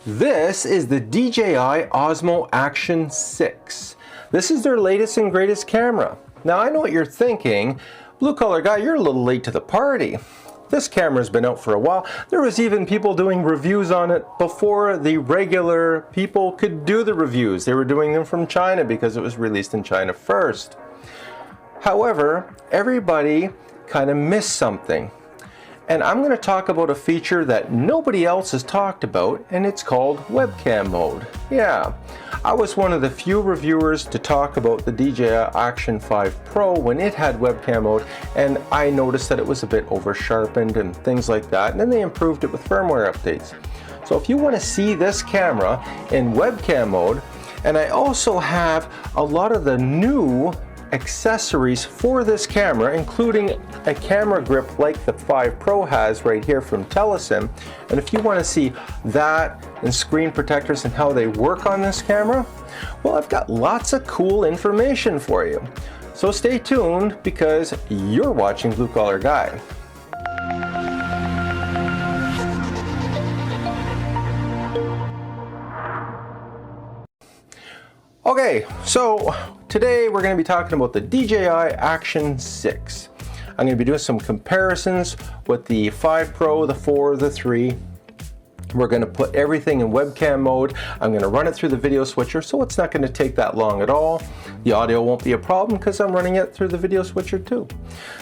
This is the DJI Osmo Action 6. This is their latest and greatest camera. Now I know what you're thinking, blue collar guy, you're a little late to the party. This camera's been out for a while. There was even people doing reviews on it before the regular people could do the reviews. They were doing them from China because it was released in China first. However, everybody kind of missed something. And I'm going to talk about a feature that nobody else has talked about, and it's called webcam mode. Yeah, I was one of the few reviewers to talk about the DJI Action 5 Pro when it had webcam mode, and I noticed that it was a bit over sharpened and things like that, and then they improved it with firmware updates. So if you want to see this camera in webcam mode, and I also have a lot of the new accessories for this camera, including a camera grip like the 5 Pro has right here from Telesin. And if you want to see that and screen protectors and how they work on this camera, well, I've got lots of cool information for you. So stay tuned because you're watching Blue Collar Guy. Okay, so today we're going to be talking about the DJI Action 6. I'm going to be doing some comparisons with the 5 Pro, the 4, the 3. We're going to put everything in webcam mode. I'm going to run it through the video switcher, so it's not going to take that long at all. The audio won't be a problem because I'm running it through the video switcher too.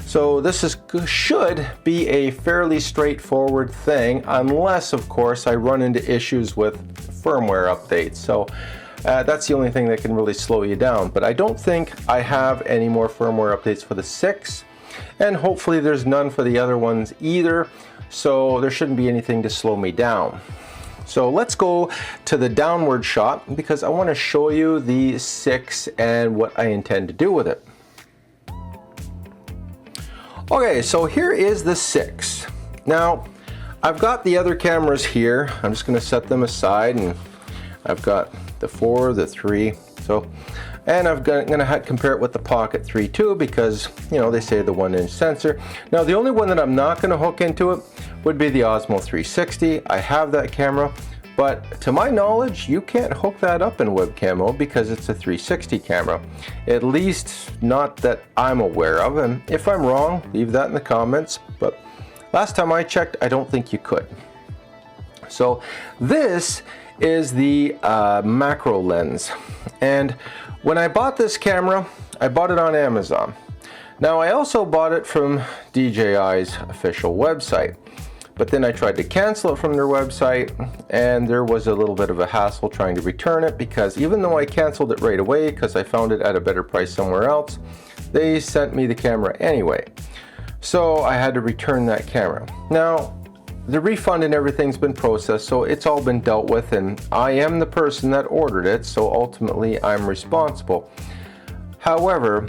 So this should be a fairly straightforward thing, unless of course I run into issues with firmware updates. So that's the only thing that can really slow you down. But I don't think I have any more firmware updates for the 6, and hopefully there's none for the other ones either, so there shouldn't be anything to slow me down. So let's go to the downward shot because I want to show you the 6 and what I intend to do with it. Okay, so here is the 6. Now I've got the other cameras here. I'm just going to set them aside, and I've got the 4, the 3, and I'm gonna compare it with the Pocket 3 too, because you know they say the 1-inch sensor. Now the only one that I'm not going to hook into it would be the Osmo 360. I have that camera, but to my knowledge you can't hook that up in webcam mode because it's a 360 camera, at least not that I'm aware of, and if I'm wrong leave that in the comments, but last time I checked I don't think you could. So this is the macro lens, and when I bought this camera I bought it on Amazon. Now I also bought it from DJI's official website, but then I tried to cancel it from their website and there was a little bit of a hassle trying to return it, because even though I canceled it right away because I found it at a better price somewhere else, they sent me the camera anyway, so I had to return that camera. Now the refund and everything's been processed, so it's all been dealt with, and I am the person that ordered it, so ultimately I'm responsible. However,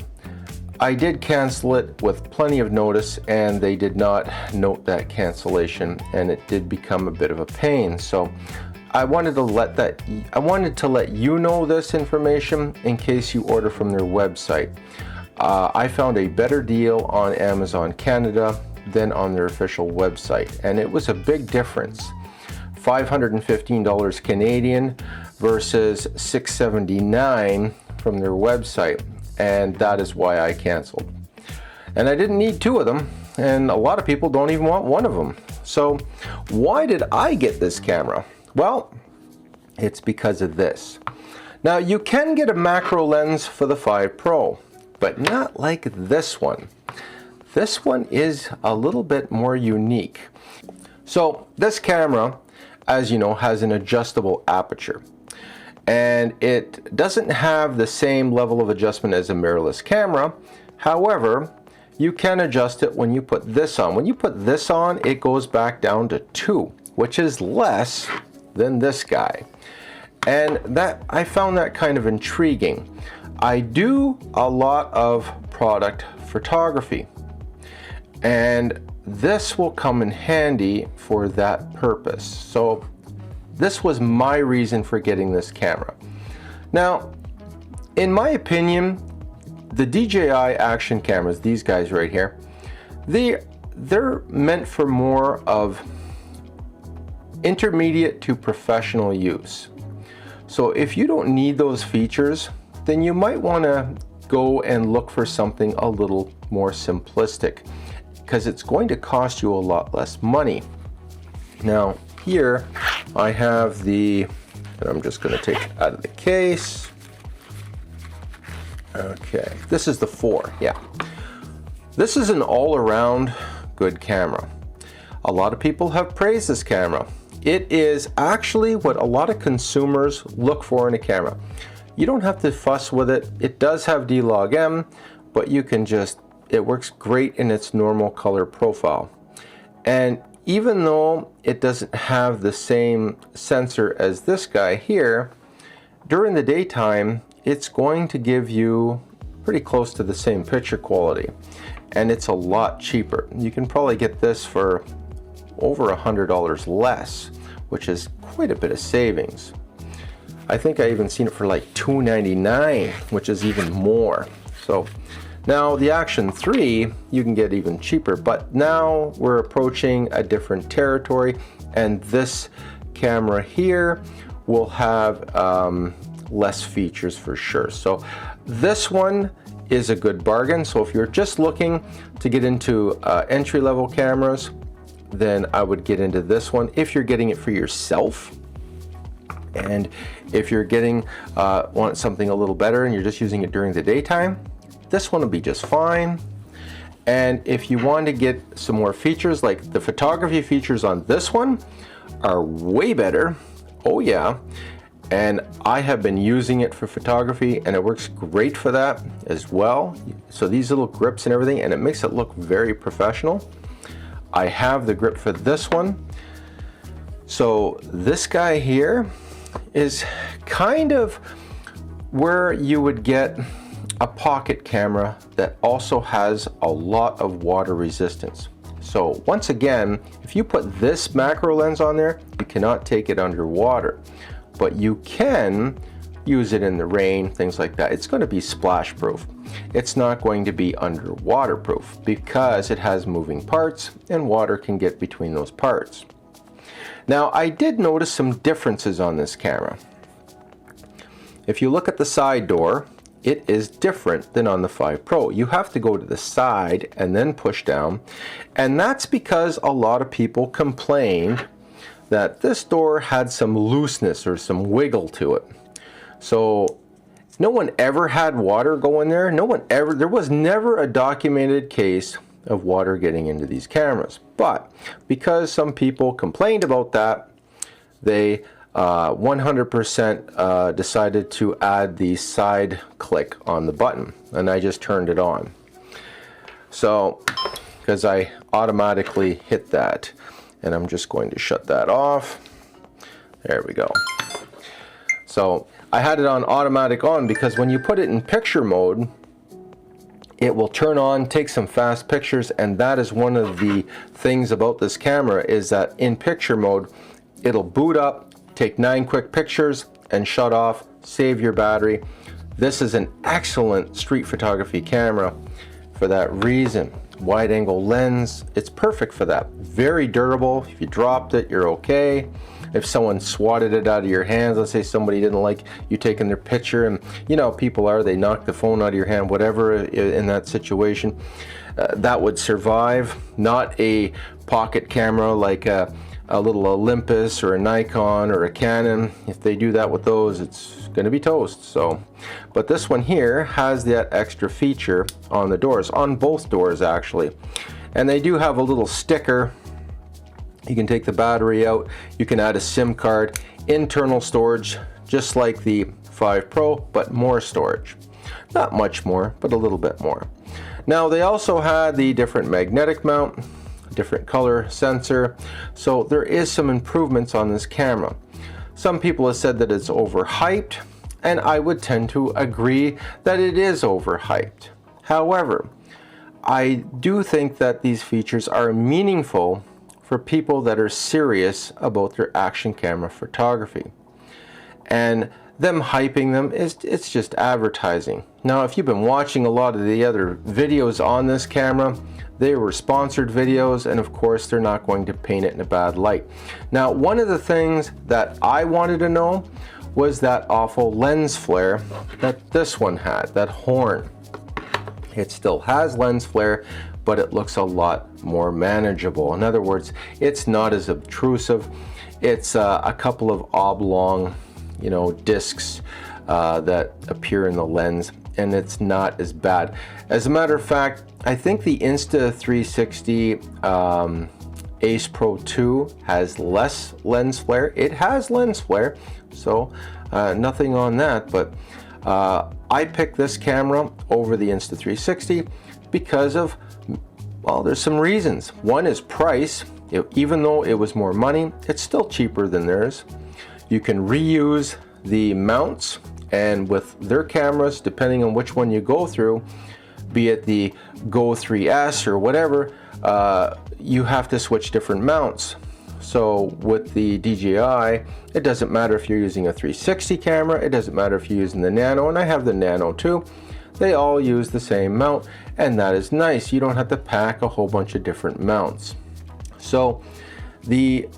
I did cancel it with plenty of notice, and they did not note that cancellation, and it did become a bit of a pain. So I wanted to let you know this information in case you order from their website. I found a better deal on Amazon Canada than on their official website, and it was a big difference. $515 Canadian versus $679 from their website, and that is why I canceled. And I didn't need 2 of them, and a lot of people don't even want 1 of them. So why did I get this camera? Well, it's because of this. Now you can get a macro lens for the 5 Pro, but not like this one. This one is a little bit more unique. So this camera, as you know, has an adjustable aperture, and it doesn't have the same level of adjustment as a mirrorless camera. However, you can adjust it when you put this on. When you put this on, it goes back down to 2, which is less than this guy, and that I found that kind of intriguing. I do a lot of product photography, and this will come in handy for that purpose. So this was my reason for getting this camera. Now, in my opinion, the DJI Action cameras, these guys right here, they're meant for more of intermediate to professional use. So if you don't need those features, then you might want to go and look for something a little more simplistic, because it's going to cost you a lot less money. Now here I have the, and I'm just going to take it out of the case. Okay, this is the 4, yeah. This is an all-around good camera. A lot of people have praised this camera. It is actually what a lot of consumers look for in a camera. You don't have to fuss with it. It does have D-Log-M, but you can just, it works great in its normal color profile. And even though it doesn't have the same sensor as this guy here, during the daytime, it's going to give you pretty close to the same picture quality. And it's a lot cheaper. You can probably get this for over $100 less, which is quite a bit of savings. I think I even seen it for like $299, which is even more. So now the Action 3 you can get even cheaper, but now we're approaching a different territory, and this camera here will have less features for sure. So this one is a good bargain. So if you're just looking to get into entry-level cameras, then I would get into this one if you're getting it for yourself. And if you're getting want something a little better and you're just using it during the daytime, this one will be just fine. And if you want to get some more features, like the photography features on this one are way better. Oh yeah. And I have been using it for photography, and it works great for that as well. So these little grips and everything, and it makes it look very professional. I have the grip for this one. So this guy here is kind of where you would get a pocket camera that also has a lot of water resistance. So once again, if you put this macro lens on there, you cannot take it underwater, but you can use it in the rain, things like that. It's going to be splash proof. It's not going to be underwater proof because it has moving parts and water can get between those parts. Now I did notice some differences on this camera. If you look at the side door, it is different than on the 5 Pro. You have to go to the side and then push down, and that's because a lot of people complained that this door had some looseness or some wiggle to it. So no one ever had water go in there. There was never a documented case of water getting into these cameras. But because some people complained about that, they 100% decided to add the side click on the button, and I just turned it on. So, because I automatically hit that, and I'm just going to shut that off. There we go. So I had it on automatic on because when you put it in picture mode, it will turn on, take some fast pictures, and that is one of the things about this camera, is that in picture mode, it'll boot up, take 9 quick pictures and shut off, save your battery. This is an excellent street photography camera for that reason. Wide angle lens, it's perfect for that. Very durable. If you dropped it, you're okay. If someone swatted it out of your hands, let's say somebody didn't like you taking their picture, and you know how people are, they knock the phone out of your hand, whatever, in that situation, that would survive. Not a pocket camera like a little Olympus or a Nikon or a Canon. If they do that with those, it's going to be toast. So, but this one here has that extra feature on the doors, on both doors actually, and they do have a little sticker. You can take the battery out, you can add a SIM card, internal storage, just like the 5 Pro, but more storage. Not much more, but a little bit more. Now they also had the different magnetic mount, different color sensor, so there is some improvements on this camera. Some people have said that it's overhyped, and I would tend to agree that it is overhyped. However, I do think that these features are meaningful for people that are serious about their action camera photography. and them hyping them it's just advertising. Now if you've been watching a lot of the other videos on this camera, they were sponsored videos, and of course they're not going to paint it in a bad light. Now one of the things that I wanted to know was that awful lens flare that this one had, that horn. It still has lens flare, but it looks a lot more manageable. In other words, it's not as obtrusive. It's a couple of oblong, you know, discs that appear in the lens, and it's not as bad. As a matter of fact, I think the Insta360 Ace Pro 2 has less lens flare. It has lens flare, so nothing on that, but I picked this camera over the Insta360 because of, well, there's some reasons. One is price. Even though it was more money, it's still cheaper than theirs. You can reuse the mounts, and with their cameras, depending on which one you go through, be it the Go 3S or whatever, you have to switch different mounts. So with the DJI, it doesn't matter if you're using a 360 camera, it doesn't matter if you're using the Nano, and I have the Nano too. They all use the same mount, and that is nice. You don't have to pack a whole bunch of different mounts. So the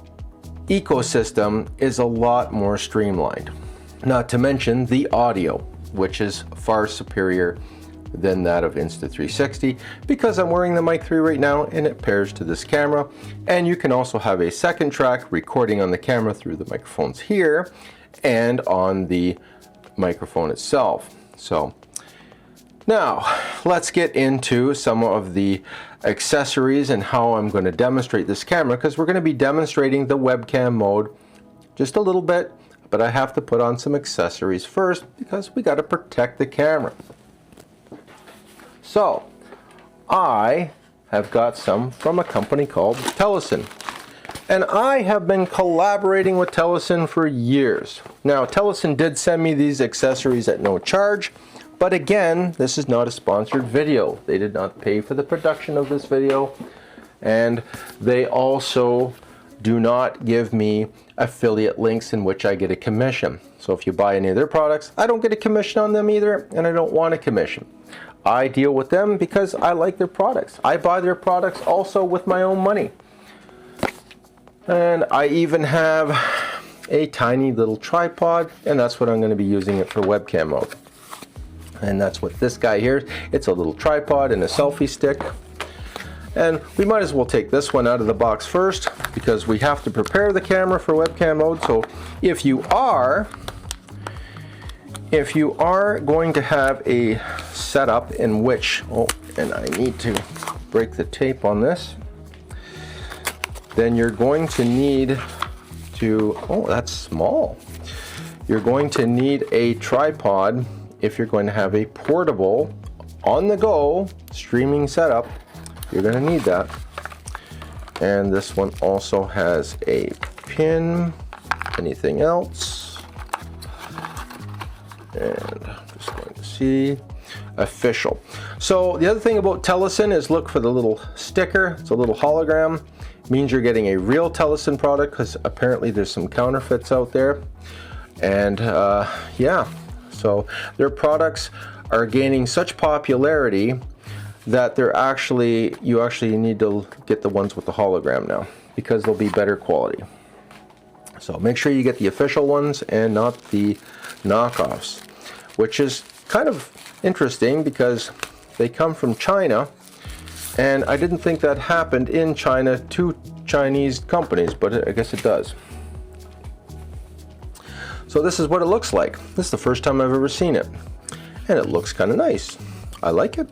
ecosystem is a lot more streamlined. Not to mention the audio, which is far superior than that of Insta360, because I'm wearing the Mic 3 right now and it pairs to this camera. And you can also have a second track recording on the camera through the microphones here and on the microphone itself. So now let's get into some of the accessories and how I'm going to demonstrate this camera, because we're going to be demonstrating the webcam mode just a little bit, but I have to put on some accessories first because we got to protect the camera. So I have got some from a company called Telesin, and I have been collaborating with Telesin for years. Now Telesin did send me these accessories at no charge, but again, this is not a sponsored video. They did not pay for the production of this video, and they also do not give me affiliate links in which I get a commission. So if you buy any of their products, I don't get a commission on them either, and I don't want a commission. I deal with them because I like their products. I buy their products also with my own money. And I even have a tiny little tripod, and that's what I'm going to be using it for webcam mode. And that's what this guy here, it's a little tripod and a selfie stick. And we might as well take this one out of the box first, because we have to prepare the camera for webcam mode. So if you are going to have a setup in which, oh, and I need to break the tape on this, then you're going to need to, oh, that's small. You're going to need a tripod if you're going to have a portable, on-the-go streaming setup. You're going to need that. And this one also has a pin. Anything else? And I'm just going to see. Official. So the other thing about Telesin is look for the little sticker. It's a little hologram. It means you're getting a real Telesin product, because apparently there's some counterfeits out there. And yeah, so their products are gaining such popularity that they're actually, you actually need to get the ones with the hologram now, because they'll be better quality. So make sure you get the official ones and not the knockoffs, which is kind of interesting because they come from China, and I didn't think that happened in China to Chinese companies, but I guess it does. So this is what it looks like. This is the first time I've ever seen it, and it looks kind of nice. I like it.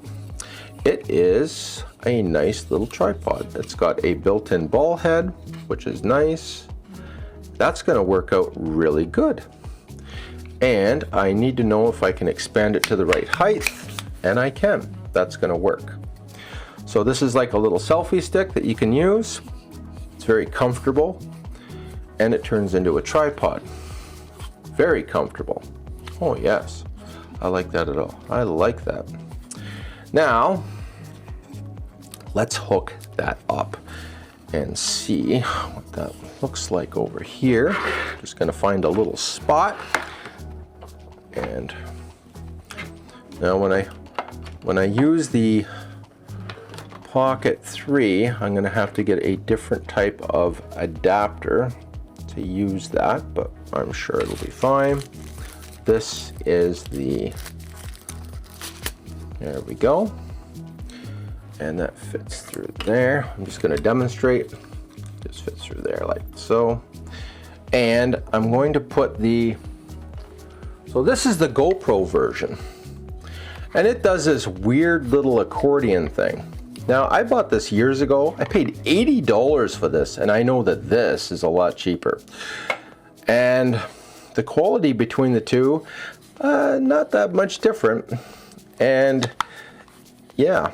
It is a nice little tripod. It's got a built-in ball head, which is nice. That's going to work out really good. And I need to know if I can expand it to the right height, and I can. That's going to work. So this is like a little selfie stick that you can use. It's very comfortable, and it turns into a tripod. Very comfortable. Oh yes, I like that at all. I like that. Now let's hook that up. and see what that looks like over here. Just going to find a little spot, and now when I use the Pocket 3, I'm going to have to get a different type of adapter to use that, but I'm sure it'll be fine. This is the, there we go, and that fits through there. I'm just going to demonstrate. Just fits through there like so. And I'm going to put the, so this is the GoPro version, and it does this weird little accordion thing. Now, I bought this years ago. I paid $80 for this, and I know that this is a lot cheaper. And the quality between the two, not that much different. And yeah,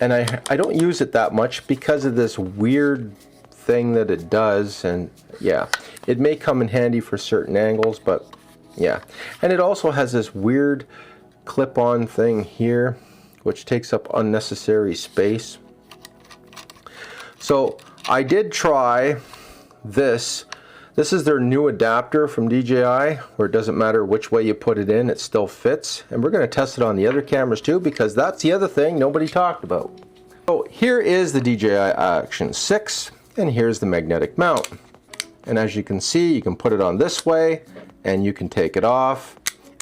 and I don't use it that much because of this weird thing that it does. And yeah, it may come in handy for certain angles, but yeah. And it also has this weird clip-on thing here, which takes up unnecessary space. So I did try this. This is their new adapter from DJI, where it doesn't matter which way you put it in, it still fits. And we're going to test it on the other cameras too, because that's the other thing nobody talked about. So here is the DJI Action 6, and here's the magnetic mount. And as you can see, you can put it on this way, and you can take it off,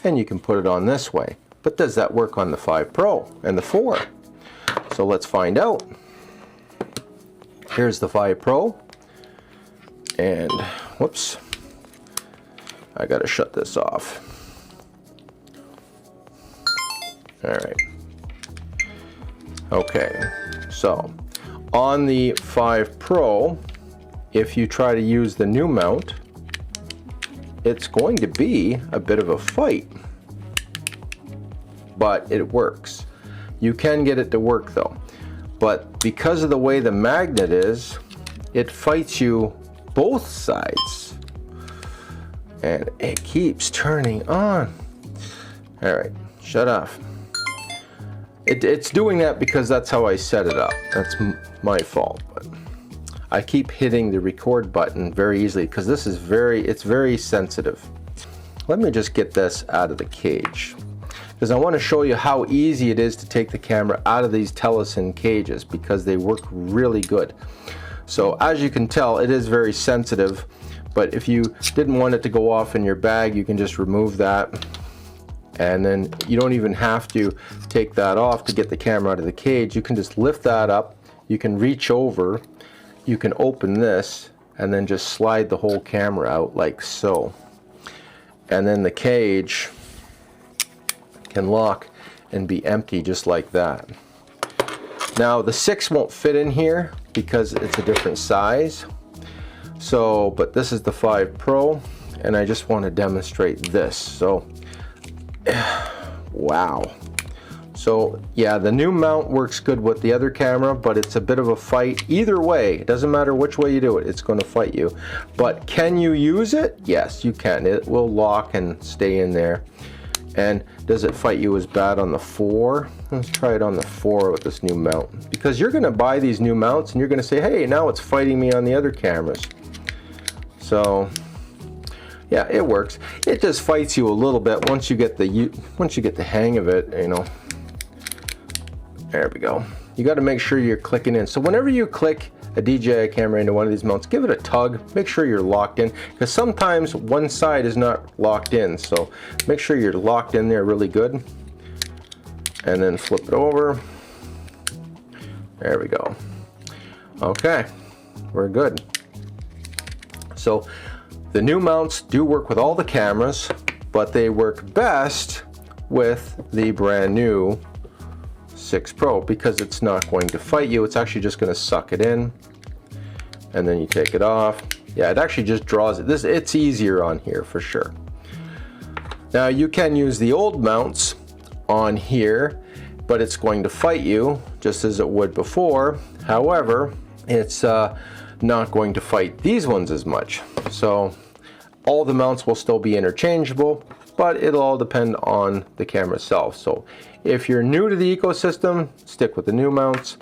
and you can put it on this way. But does that work on the 5 Pro and the 4? So let's find out. Here's the 5 Pro. And whoops, I gotta shut this off. All right. Okay, so on the 5 Pro, if you try to use the new mount, it's going to be a bit of a fight. But it works. You can get it to work though. But because of the way the magnet is, it fights you both sides. And it keeps turning on. All right, shut off. It's doing that because that's how I set it up. That's my fault. But I keep hitting the record button very easily because this is it's very sensitive. Let me just get this out of the cage, because I want to show you how easy it is to take the camera out of these Telesin cages, because they work really good. So as you can tell, it is very sensitive, but if you didn't want it to go off in your bag, you can just remove that, and then you don't even have to take that off to get the camera out of the cage. You can just lift that up, you can reach over, you can open this, and then just slide the whole camera out like so. And then the cage can lock and be empty just like that. Now the 6 won't fit in here because it's a different size. So, but this is the 5 Pro, and I just want to demonstrate this. So, wow. So yeah, the new mount works good with the other camera, but it's a bit of a fight either way. It doesn't matter which way you do it, it's going to fight you. But can you use it? Yes, you can. It will lock and stay in there. And does it fight you as bad on the 4? Let's try it on the 4 with this new mount. Because you're going to buy these new mounts and you're going to say, hey, now it's fighting me on the other cameras. So yeah, it works. It just fights you a little bit once you get the hang of it, you know. There we go. You got to make sure you're clicking in. So whenever you click a DJI camera into one of these mounts, give it a tug, make sure you're locked in, because sometimes one side is not locked in. So make sure you're locked in there really good, and then flip it over. There we go. Okay, we're good. So the new mounts do work with all the cameras, but they work best with the brand new 6 Pro because it's not going to fight you. It's actually just going to suck it in, and then you take it off. Yeah, it actually just draws it. It's easier on here for sure. Now you can use the old mounts on here, but it's going to fight you just as it would before. However, it's not going to fight these ones as much. So all the mounts will still be interchangeable, but it'll all depend on the camera itself. So if you're new to the ecosystem, stick with the new mounts.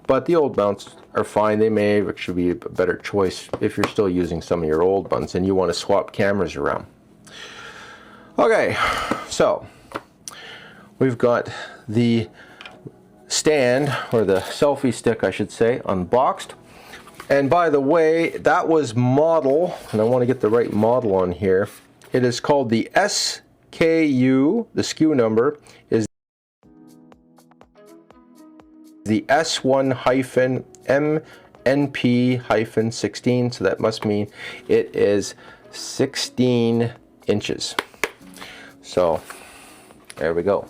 but the old mounts are fine. They may actually be a better choice if you're still using some of your old ones and you want to swap cameras around. Okay, so we've got the stand, or the selfie stick I should say, unboxed. And by the way, that was model, and I want to get the right model on here. It is called the SKU, the SKU number is the S1-MNP-16, so that must mean it is 16 inches. So there we go.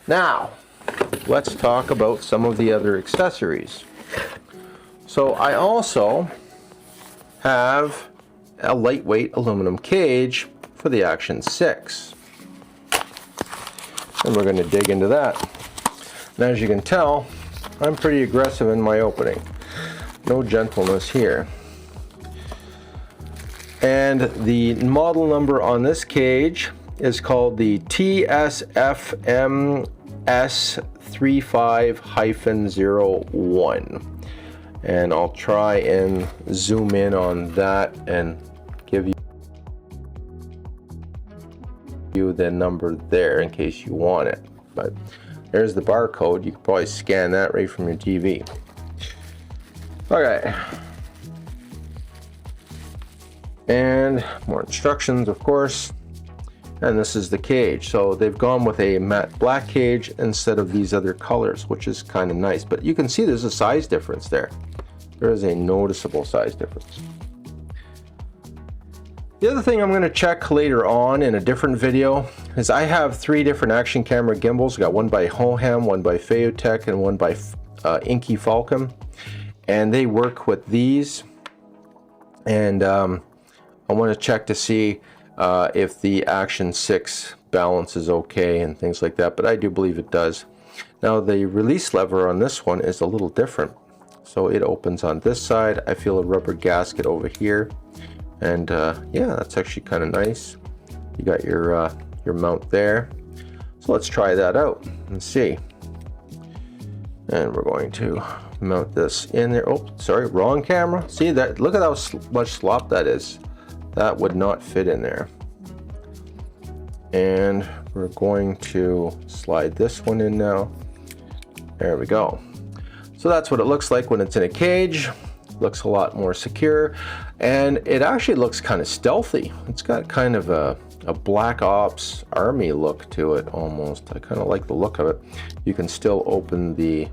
Now let's talk about some of the other accessories. So I also have a lightweight aluminum cage for the Action 6. And we're going to dig into that. And as you can tell, I'm pretty aggressive in my opening. No gentleness here. And the model number on this cage is called the TSFMS35-01. And I'll try and zoom in on that and give you the number there in case you want it. But there's the barcode. You can probably scan that right from your TV. Okay. And more instructions, of course. And this is the cage. So they've gone with a matte black cage instead of these other colors, which is kind of nice. But you can see there's a size difference there. There is a noticeable size difference. The other thing I'm going to check later on in a different video is I have 3 different action camera gimbals. I got one by Hoham, one by Feotech, and one by Inky Falcon. And they work with these. And I want to check to see if the Action 6 balance is okay and things like that, but I do believe it does. Now the release lever on this one is a little different. So it opens on this side. I feel a rubber gasket over here. And yeah, that's actually kind of nice. You got your mount there. So let's try that out and see. And we're going to mount this in there. Oh, sorry, wrong camera. See that? Look at how much slop that is. That would not fit in there. And we're going to slide this one in now. There we go. So that's what it looks like when it's in a cage. Looks a lot more secure, and it actually looks kind of stealthy. It's got kind of a Black Ops Army look to it almost. I kind of like the look of it. You can still open the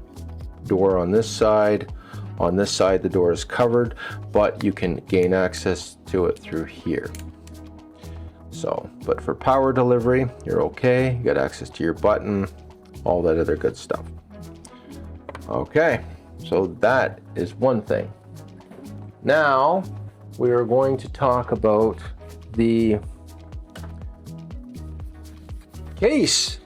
door on this side. On this side the door is covered, but you can gain access to it through here. So, but for power delivery, you're okay. You got access to your button, all that other good stuff. Okay, so that is one thing. Now we are going to talk about the case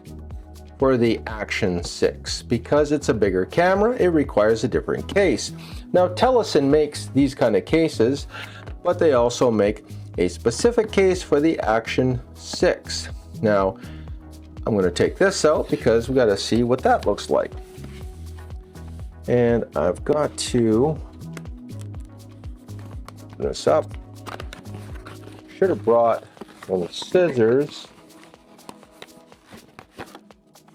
for the Action 6. Because it's a bigger camera, it requires a different case. Now Telesin makes these kind of cases, but they also make a specific case for the Action 6. Now I'm going to take this out because we got to see what that looks like. And I've got to open this up. Should have brought some scissors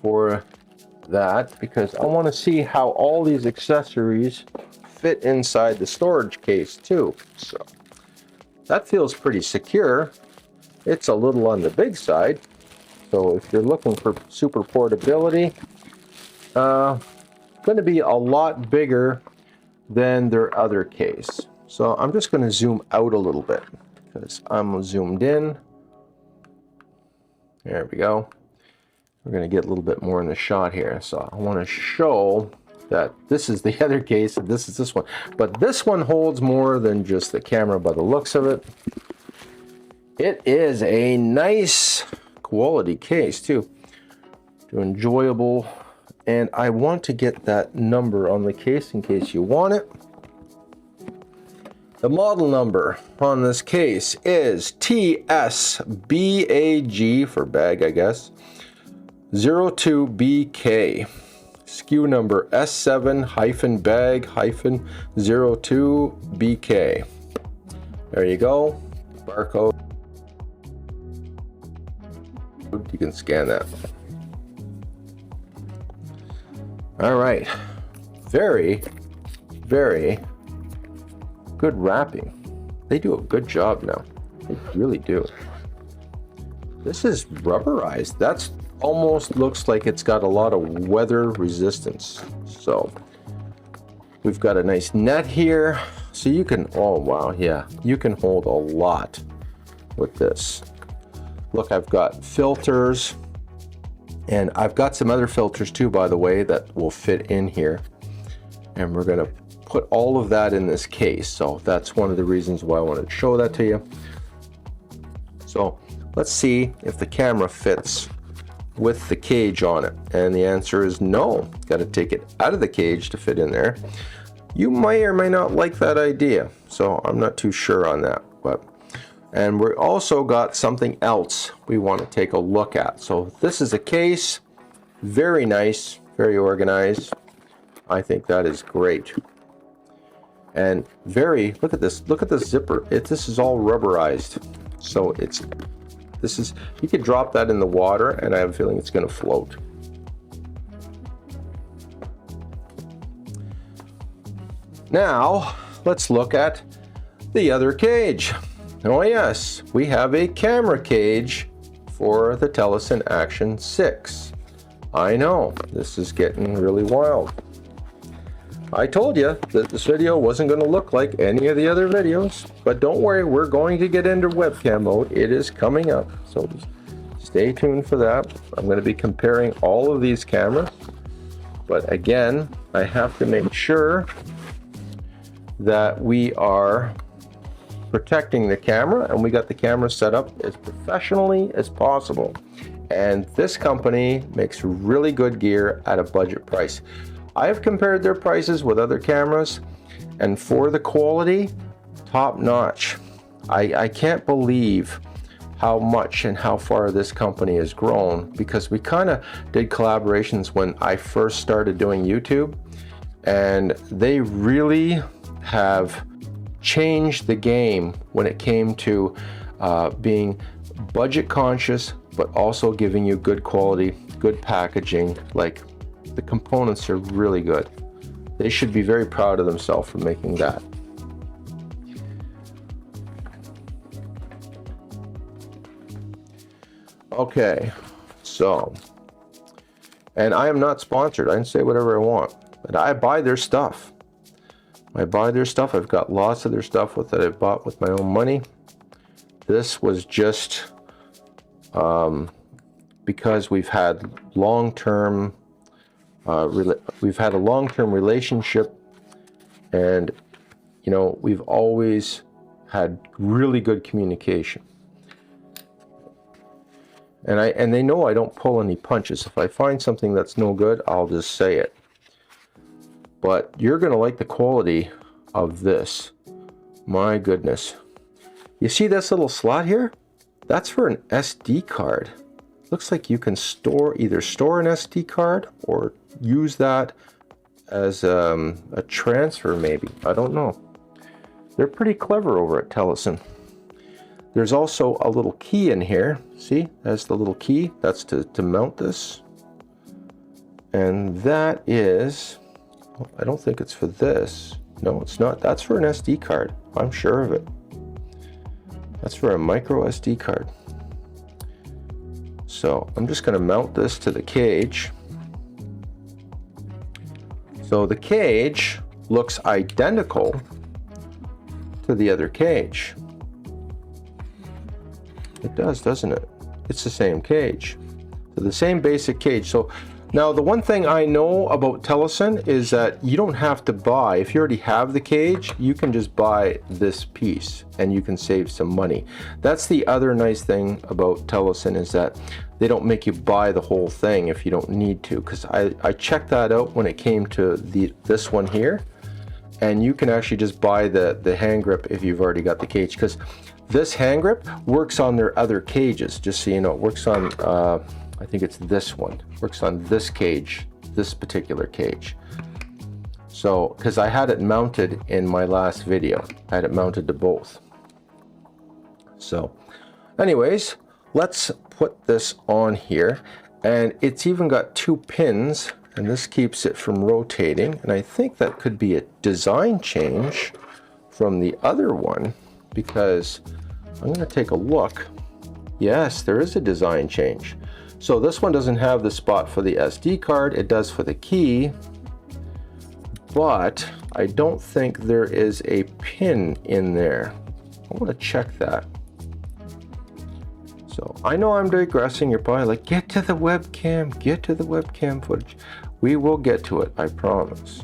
for that because I want to see how all these accessories fit inside the storage case too. So that feels pretty secure. It's a little on the big side, so if you're looking for super portability, going to be a lot bigger than their other case. So I'm just going to zoom out a little bit because I'm zoomed in. There we go. We're going to get a little bit more in the shot here. So I want to show that this is the other case and this is this one. But this one holds more than just the camera by the looks of it. It is a nice quality case too. Enjoyable. And I want to get that number on the case in case you want it. The model number on this case is TSBAG for bag, I guess, 02BK SKU number S7-bag-02BK. There you go. Barcode. You can scan that. All right. Very, very good wrapping. They do a good job now. They really do. This is rubberized. That's almost looks like it's got a lot of weather resistance. So we've got a nice net here. So you can, oh wow, yeah, you can hold a lot with this. Look, I've got filters, and I've got some other filters too, by the way, that will fit in here. And we're gonna put all of that in this case. So that's one of the reasons why I wanted to show that to you. So let's see if the camera fits with the cage on it. And the answer is no. Got to take it out of the cage to fit in there. You may or may not like that idea. So I'm not too sure on that. And we also got something else we want to take a look at. So this is a case. Very nice, very organized. I think that is great. And very, look at this zipper. This is all rubberized. So you could drop that in the water and I have a feeling it's going to float. Now, let's look at the other cage. Oh yes, we have a camera cage for the Telesin Action 6. I know, this is getting really wild. I told you that this video wasn't going to look like any of the other videos, but don't worry, we're going to get into webcam mode. It is coming up, so stay tuned for that. I'm going to be comparing all of these cameras, but again, I have to make sure that we are protecting the camera, and we got the camera set up as professionally as possible. And this company makes really good gear at a budget price. I have compared their prices with other cameras, and for the quality, top notch. I can't believe how much and how far this company has grown, because we kind of did collaborations when I first started doing YouTube, and they really have changed the game when it came to being budget conscious, but also giving you good quality, good packaging. Like, the components are really good. They should be very proud of themselves for making that. Okay, so, and I am not sponsored. I can say whatever I want, but I buy their stuff. I buy their stuff. I've got lots of their stuff that I bought with my own money. This was just because we've had long-term we've had a long-term relationship, and you know, we've always had really good communication, and they know I don't pull any punches. If I find something that's no good, I'll just say it. But you're gonna like the quality of this. My goodness, you see this little slot here? That's for an SD card. Looks like you can either store an SD card or use that as a transfer, maybe. I don't know. They're pretty clever over at Telesin. There's also a little key in here. See, that's the little key. That's to mount this. And that is, I don't think it's for this. No, it's not. That's for an SD card. I'm sure of it. That's for a micro SD card. So I'm just going to mount this to the cage. So the cage looks identical to the other cage. It does, doesn't it? It's the same cage. So the same basic cage. So now the one thing I know about Telesin is that you don't have to buy, if you already have the cage, you can just buy this piece and you can save some money. That's the other nice thing about Telesin, is that they don't make you buy the whole thing if you don't need to, because I checked that out when it came to this one here, and you can actually just buy the hand grip if you've already got the cage, because this hand grip works on their other cages, just so you know. It works on I think it's this one, works on this cage this particular cage. So, because I had it mounted in my last video, I had it mounted to both. So, anyways, let's put this on here, and it's even got 2 pins, and this keeps it from rotating, and I think that could be a design change from the other one, because I'm going to take a look. Yes, there is a design change. So this one doesn't have the spot for the SD card, it does for the key, but I don't think there is a pin in there. I want to check that. So I know I'm digressing, you're probably like, get to the webcam footage. We will get to it, I promise.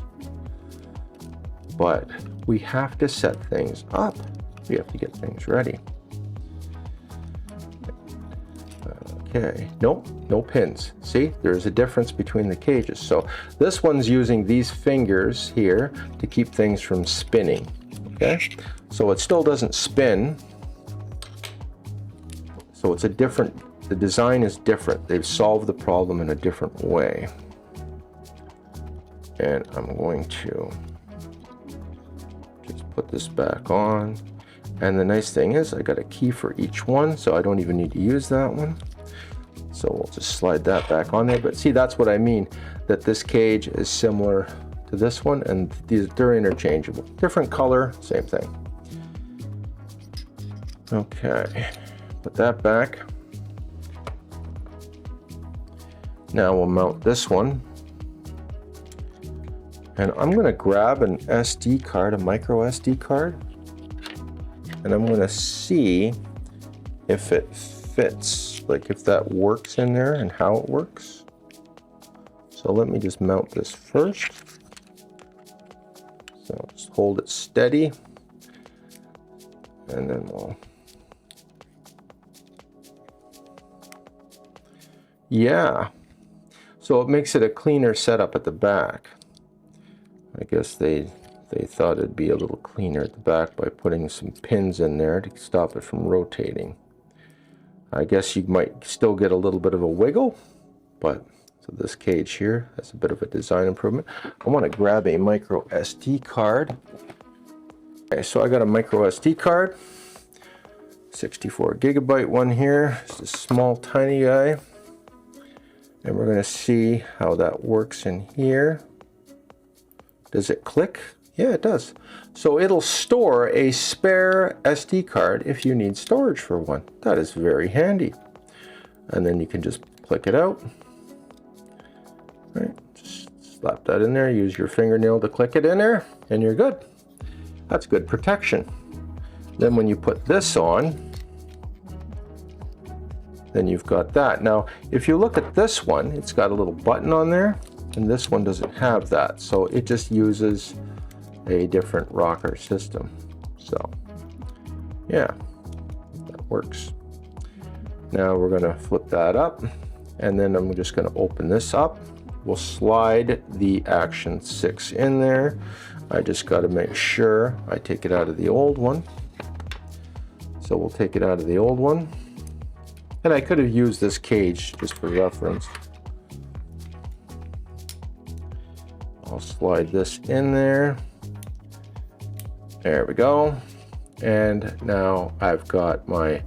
But we have to set things up. We have to get things ready. Okay, nope, no pins. See, there's a difference between the cages. So this one's using these fingers here to keep things from spinning. Okay, so it still doesn't spin. So it's a different, the design is different. They've solved the problem in a different way. And I'm going to just put this back on. And the nice thing is I got a key for each one, so I don't even need to use that one. So we'll just slide that back on there. But see, that's what I mean, that this cage is similar to this one, and they're interchangeable. Different color, same thing. Okay, put that back. Now we'll mount this one. And I'm going to grab an SD card, a micro SD card, and I'm going to see if it fits, like if that works in there and how it works. So let me just mount this first. So just hold it steady, and then we'll, yeah. So it makes it a cleaner setup at the back. I guess they thought it'd be a little cleaner at the back by putting some pins in there to stop it from rotating. I guess you might still get a little bit of a wiggle, but so this cage here has a bit of a design improvement. I want to grab a micro SD card. Okay, so I got a micro SD card, 64 gigabyte one here. It's a small, tiny guy, and we're going to see how that works in here. Does it click? Yeah, it does. So it'll store a spare SD card if you need storage for one. That is very handy. And then you can just click it out. All right, just slap that in there, use your fingernail to click it in there, and you're good. That's good protection. Then when you put this on, then you've got that. Now, if you look at this one, it's got a little button on there, and this one doesn't have that. So it just uses a different rocker system. So yeah, that works. Now we're going to flip that up, and then I'm just going to open this up. We'll slide the Action 6 in there. I just got to make sure I take it out of the old one. So we'll take it out of the old one, and I could have used this cage just for reference. I'll slide this in there. There we go. And now I've got my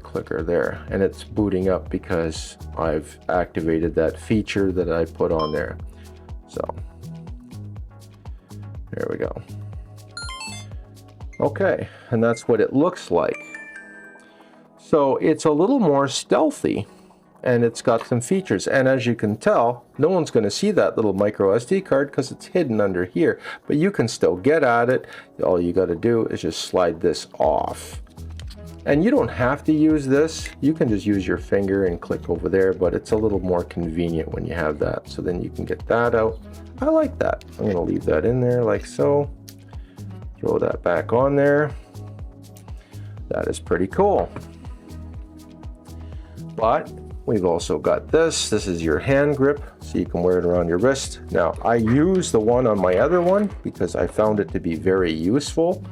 clicker there, and it's booting up because I've activated that feature that I put on there. So there we go. Okay, and that's what it looks like. So it's a little more stealthy, and it's got some features, and as you can tell, no one's going to see that little micro SD card because it's hidden under here, but you can still get at it. All you got to do is just slide this off, and you don't have to use this. You can just use your finger and click over there, but it's a little more convenient when you have that. So then you can get that out. I like that. I'm going to leave that in there like so. Throw that back on there. That is pretty cool. But we've also got this. This is your hand grip, so you can wear it around your wrist. Now, I use the one on my other one because I found it to be very useful.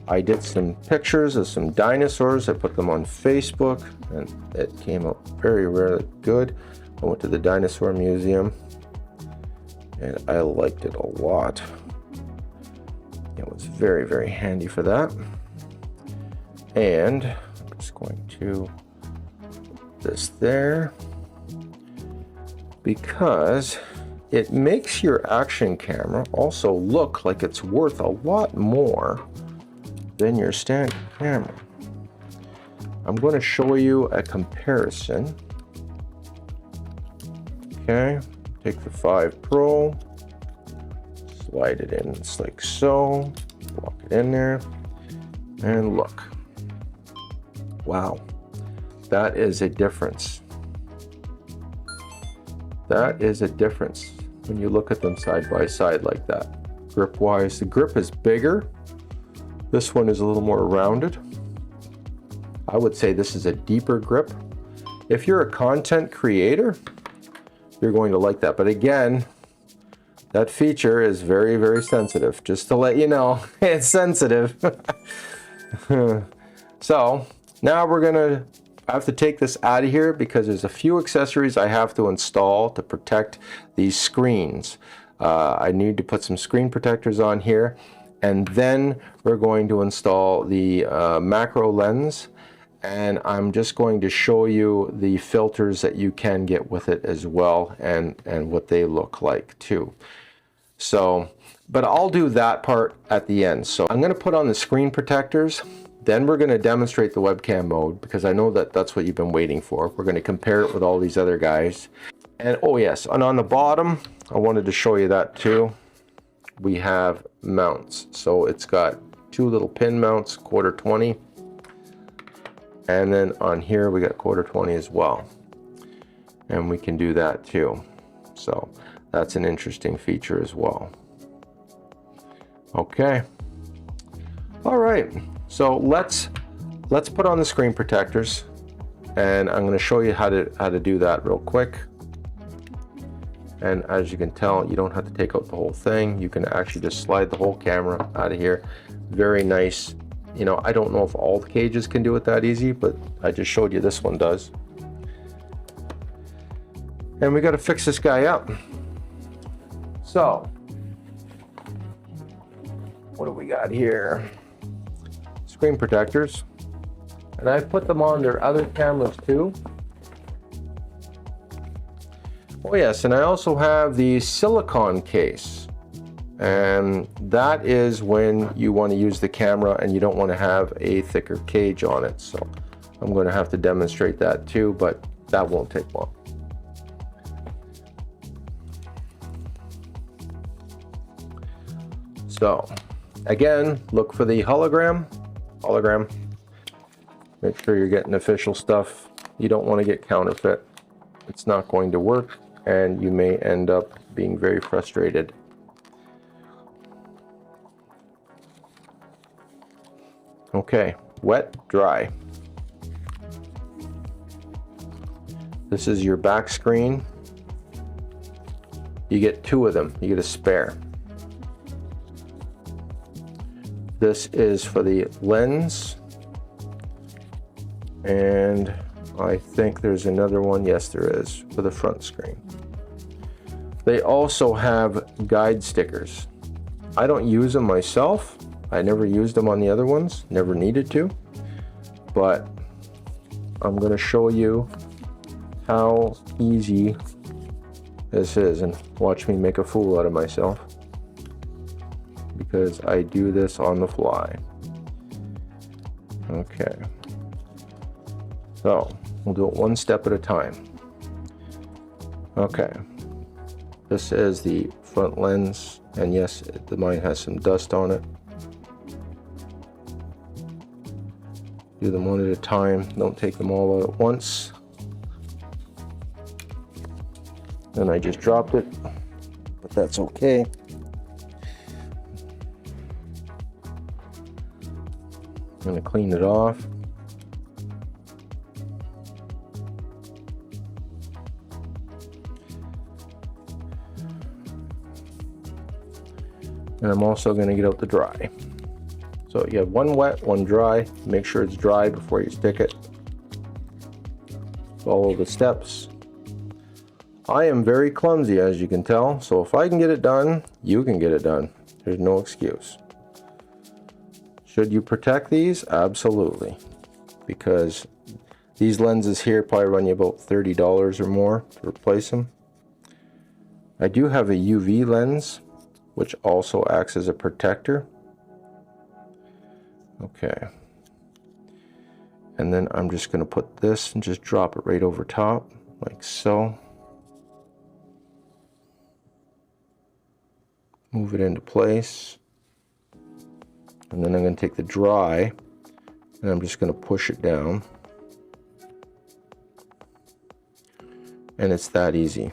I did some pictures of some dinosaurs. I put them on Facebook, and it came out very, very good. I went to the dinosaur museum and I liked it a lot. It was very, very handy for that. And I'm just going to put this there because it makes your action camera also look like it's worth a lot more than your standard camera. I'm going to show you a comparison. Okay, take the 5 Pro, slide it in just like so, lock it in there, and look. Wow, that is a difference. That is a difference when you look at them side by side like that. Grip wise, the grip is bigger. This one is a little more rounded. I would say this is a deeper grip. If you're a content creator, you're going to like that. But again, that feature is very, very sensitive. Just to let you know, it's sensitive. So now we're gonna have to take this out of here because there's a few accessories I have to install to protect these screens. I need to put some screen protectors on here, and then we're going to install the macro lens. And I'm just going to show you the filters that you can get with it as well, and what they look like too. So, but I'll do that part at the end. So I'm going to put on the screen protectors, then we're going to demonstrate the webcam mode because I know that that's what you've been waiting for. We're going to compare it with all these other guys. And oh yes, and on the bottom, I wanted to show you that too. We have mounts. So it's got 2 little pin mounts, 1/4-20. And then on here we got 1/4-20 as well, and we can do that too. So that's an interesting feature as well. Okay, all right, so let's put on the screen protectors, and I'm going to show you how to do that real quick. And as you can tell, you don't have to take out the whole thing. You can actually just slide the whole camera out of here. Very nice. You know, I don't know if all the cages can do it that easy, but I just showed you this one does. And we got to fix this guy up. So, what do we got here? Screen protectors. And I've put them on their other cameras too. Oh yes, and I also have the silicone case. And that is when you want to use the camera and you don't want to have a thicker cage on it. So I'm going to have to demonstrate that too, but that won't take long. So again, look for the hologram. Make sure you're getting official stuff. You don't want to get counterfeit. It's not going to work and you may end up being very frustrated. Okay, wet, dry. This is your back screen. You get 2 of them, you get a spare. This is for the lens. And I think there's another one, yes there is, for the front screen. They also have guide stickers. I don't use them myself. I never used them on the other ones, never needed to, but I'm going to show you how easy this is, and watch me make a fool out of myself because I do this on the fly. Okay, so we'll do it one step at a time. Okay, this is the front lens, and yes, mine has some dust on it. Do them one at a time, don't take them all out at once. And I just dropped it, but that's okay. I'm going to clean it off. And I'm also going to get out the dry. So you have one wet, one dry. Make sure it's dry before you stick it. Follow the steps. I am very clumsy, as you can tell, so if I can get it done, you can get it done. There's no excuse. Should you protect these? Absolutely. Because these lenses here probably run you about $30 or more to replace them. I do have a UV lens, which also acts as a protector. Okay. And then I'm just going to put this and just drop it right over top, like so. Move it into place. And then I'm going to take the dry and I'm just going to push it down. And it's that easy.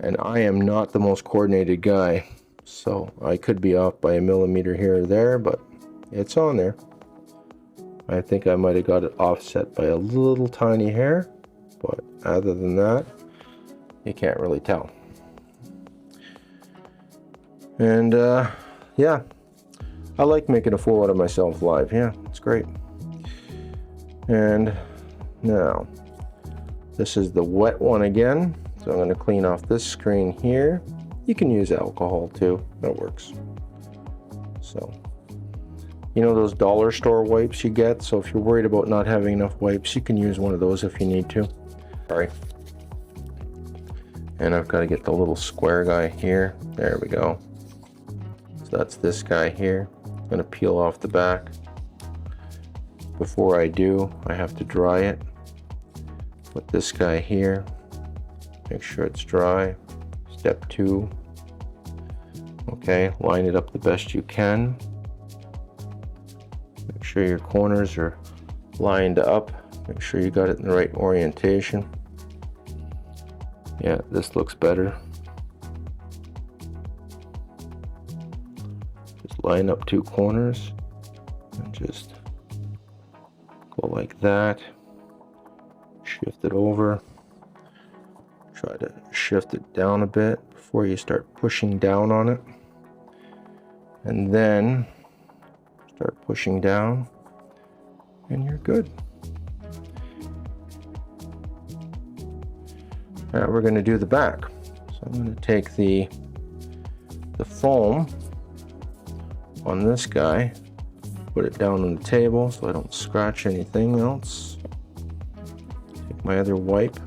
And I am not the most coordinated guy, so I could be off by a millimeter here or there, but it's on there. I think I might have got it offset by a little tiny hair, but other than that, you can't really tell. And yeah, I like making a fool out of myself live. Yeah, it's great. And now, this is the wet one again. So I'm going to clean off this screen here. You can use alcohol too, that works. So, you know those dollar store wipes you get? So if you're worried about not having enough wipes, you can use one of those if you need to. Sorry. And I've got to get the little square guy here. There we go. So that's this guy here. I'm going to peel off the back. Before I do, I have to dry it. Put this guy here. Make sure it's dry. Step 2. Okay, line it up the best you can. Make sure your corners are lined up. Make sure you got it in the right orientation. Yeah, this looks better. Just line up 2 corners and just go like that. Shift it over. Try to shift it down a bit before you start pushing down on it. And then start pushing down and you're good. Now we're going to do the back. So I'm going to take the foam on this guy, put it down on the table so I don't scratch anything else. Take my other wipe,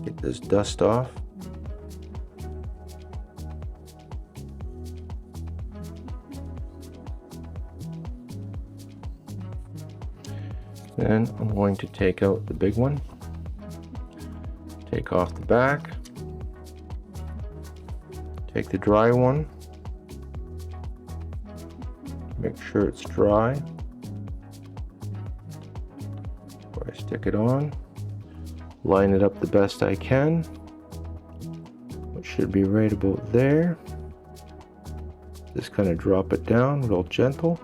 get this dust off. Then I'm going to take out the big one, take off the back, take the dry one, make sure it's dry before I stick it on, line it up the best I can, it should be right about there. Just kind of drop it down real gentle,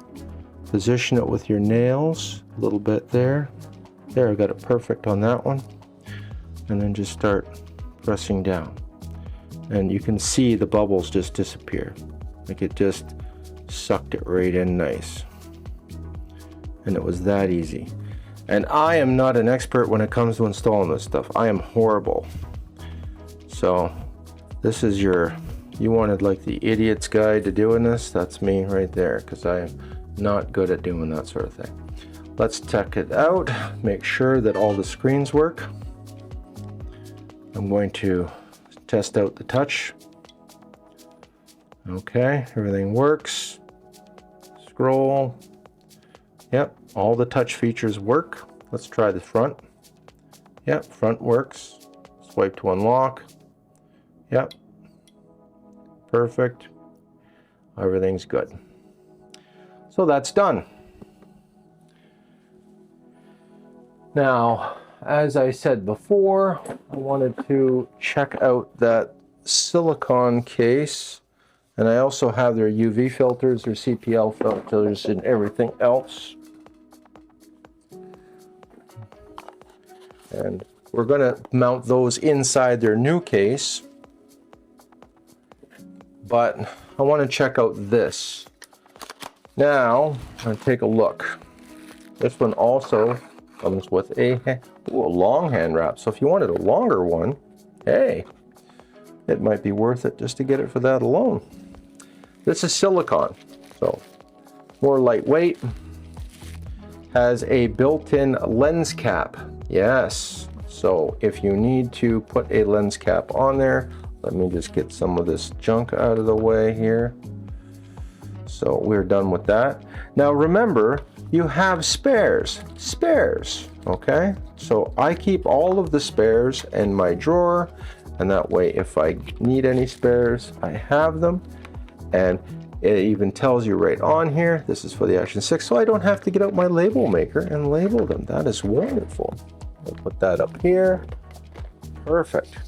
position it with your nails a little bit there. There, I got it perfect on that one. And then just start pressing down. And you can see the bubbles just disappear. Like it just sucked it right in nice. And it was that easy. And I am not an expert when it comes to installing this stuff. I am horrible. So this is you wanted like the idiot's guide to doing this. That's me right there, because I am not good at doing that sort of thing. Let's check it out, make sure that all the screens work. I'm going to test out the touch. Okay, everything works. Scroll. Yep, all the touch features work. Let's try the front. Yep, front works. Swipe to unlock. Yep, perfect. Everything's good. So that's done. Now, as I said before, I wanted to check out that Silicone case, and I also have their UV filters, their CPL filters, and everything else. And we're going to mount those inside their new case, but I want to check out this. Now, I'm going to take a look. This one also comes with a long hand wrap. So if you wanted a longer one, hey, it might be worth it just to get it for that alone. This is silicone, so more lightweight. Has a built-in lens cap. Yes, so if you need to put a lens cap on there, let me just get some of this junk out of the way here. So we're done with that. Now remember, you have spares, okay? So I keep all of the spares in my drawer, and that way if I need any spares, I have them. And it even tells you right on here, this is for the Action 6, so I don't have to get out my label maker and label them. That is wonderful. I'll put that up here. Perfect.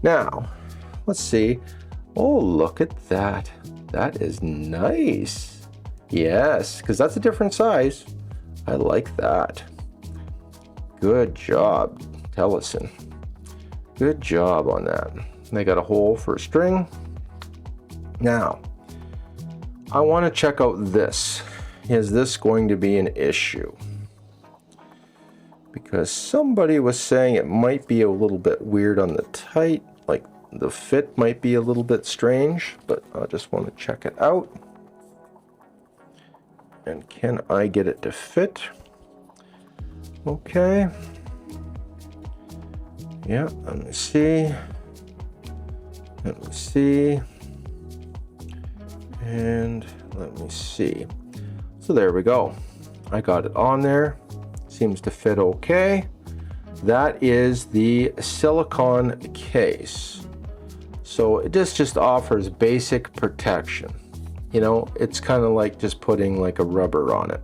Now, let's see. Oh, look at that. That is nice. Yes, because that's a different size. I like that. Good job, Telesin. Good job on that. They got a hole for a string. Now, I want to check out this. Is this going to be an issue? Because somebody was saying it might be a little bit weird on the tight, like the fit might be a little bit strange, but I just want to check it out. And can I get it to fit? Okay. Yeah, let me see. Let me see. And let me see. So there we go. I got it on there. Seems to fit okay. That is the silicone case. So it just offers basic protection. You know, it's kind of like just putting like a rubber on it.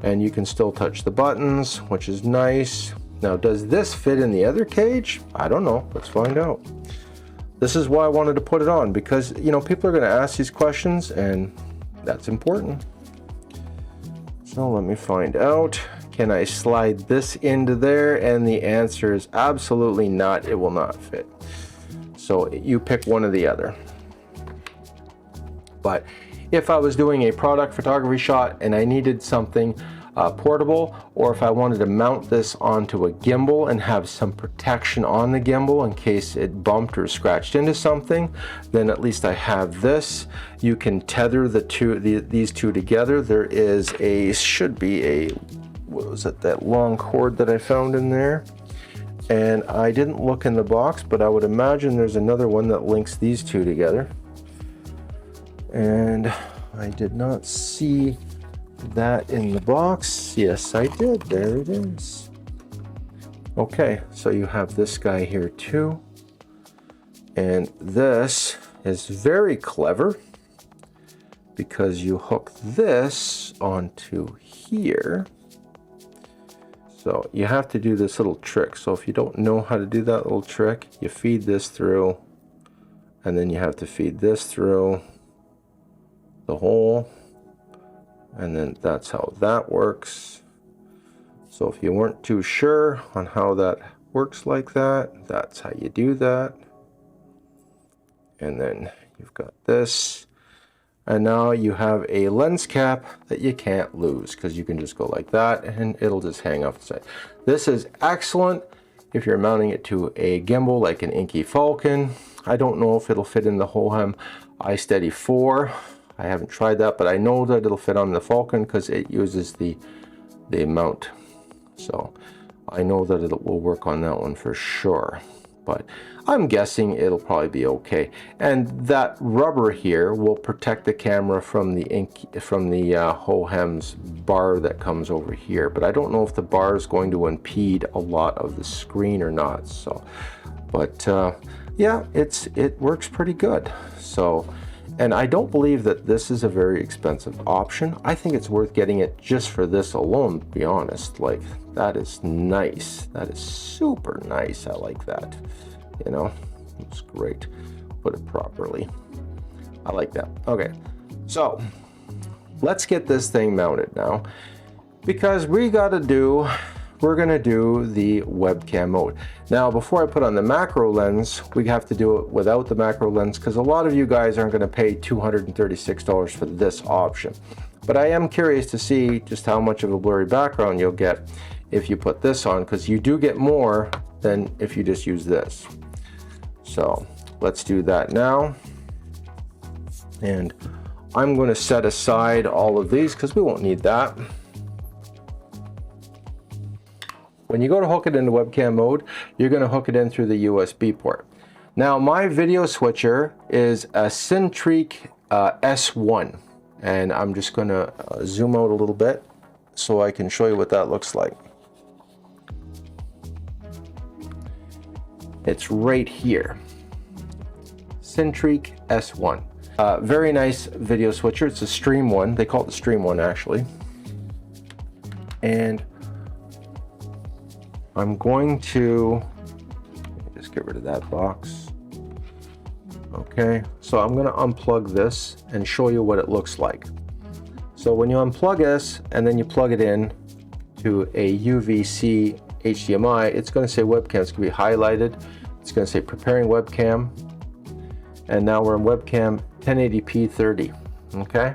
And you can still touch the buttons, which is nice. Now, does this fit in the other cage? I don't know. Let's find out. This is why I wanted to put it on, because, you know, people are going to ask these questions, and that's important. So let me find out. Can I slide this into there? And the answer is absolutely not. It will not fit. So you pick one or the other. But if I was doing a product photography shot and I needed something portable, or if I wanted to mount this onto a gimbal and have some protection on the gimbal in case it bumped or scratched into something, then at least I have this. You can tether these two together. There is should be a, what was it, that long cord that I found in there. And I didn't look in the box, but I would imagine there's another one that links these two together. And I did not see that in the box. Yes, I did. There it is. Okay, so you have this guy here too. And this is very clever because you hook this onto here. So you have to do this little trick. So if you don't know how to do that little trick, you feed this through, and then you have to feed this through the hole. And then that's how that works. So if you weren't too sure on how that works like that, that's how you do that. And then you've got this. And now you have a lens cap that you can't lose, because you can just go like that and it'll just hang off the side. This is excellent if you're mounting it to a gimbal like an Inky Falcon. I don't know if it'll fit in the Hohem iSteady 4. I haven't tried that, but I know that it'll fit on the Falcon because it uses the mount. So I know that it will work on that one for sure. But I'm guessing it'll probably be okay. And that rubber here will protect the camera from the Hohem's bar that comes over here. But I don't know if the bar is going to impede a lot of the screen or not. So, but yeah, it works pretty good. So. And I don't believe that this is a very expensive option. I think it's worth getting it just for this alone, to be honest. Like, that is nice. That is super nice. I like that. You know, it's great. Put it properly. I like that. Okay, so let's get this thing mounted now, because we're gonna do the webcam mode. Now, before I put on the macro lens, we have to do it without the macro lens, because a lot of you guys aren't going to pay $236 for this option. But I am curious to see just how much of a blurry background you'll get if you put this on, because you do get more than if you just use this. So let's do that now. And I'm going to set aside all of these because we won't need that. When you go to hook it into webcam mode, you're going to hook it in through the USB port. Now my video switcher is a Cintiq S1, and I'm just going to zoom out a little bit so I can show you what that looks like. It's right here. Cintiq S1. Very nice video switcher. It's a Stream one. They call it the Stream one actually. And I'm going to just get rid of that box. Okay, so I'm going to unplug this and show you what it looks like. So when you unplug this and then you plug it in to a UVC HDMI, it's going to say webcam. It's going to be highlighted. It's going to say preparing webcam. And now we're in webcam 1080p 30. Okay.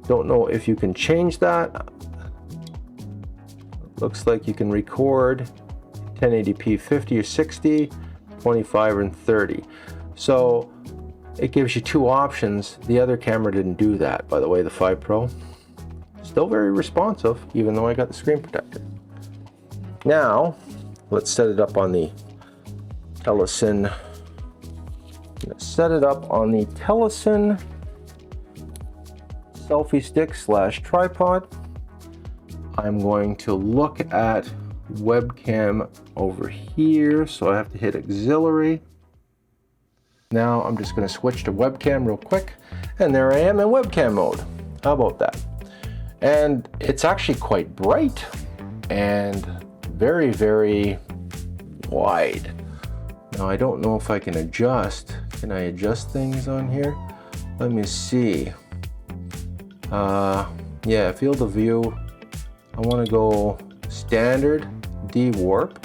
Don't know if you can change that. Looks like you can record 1080p 50 or 60, 25 and 30. So it gives you two options. The other camera didn't do that, by the way, the 5 Pro. Still very responsive, even though I got the screen protector. Now, let's set it up on the Telesin. Set it up on the Telesin Selfie Stick / tripod. I'm going to look at webcam over here, so I have to hit auxiliary. Now I'm just going to switch to webcam real quick, and there I am in webcam mode. How about that? And it's actually quite bright and very, very wide. Now I don't know if I can adjust. Can I adjust things on here? Let me see. Yeah, field of view. I want to go standard, dewarp,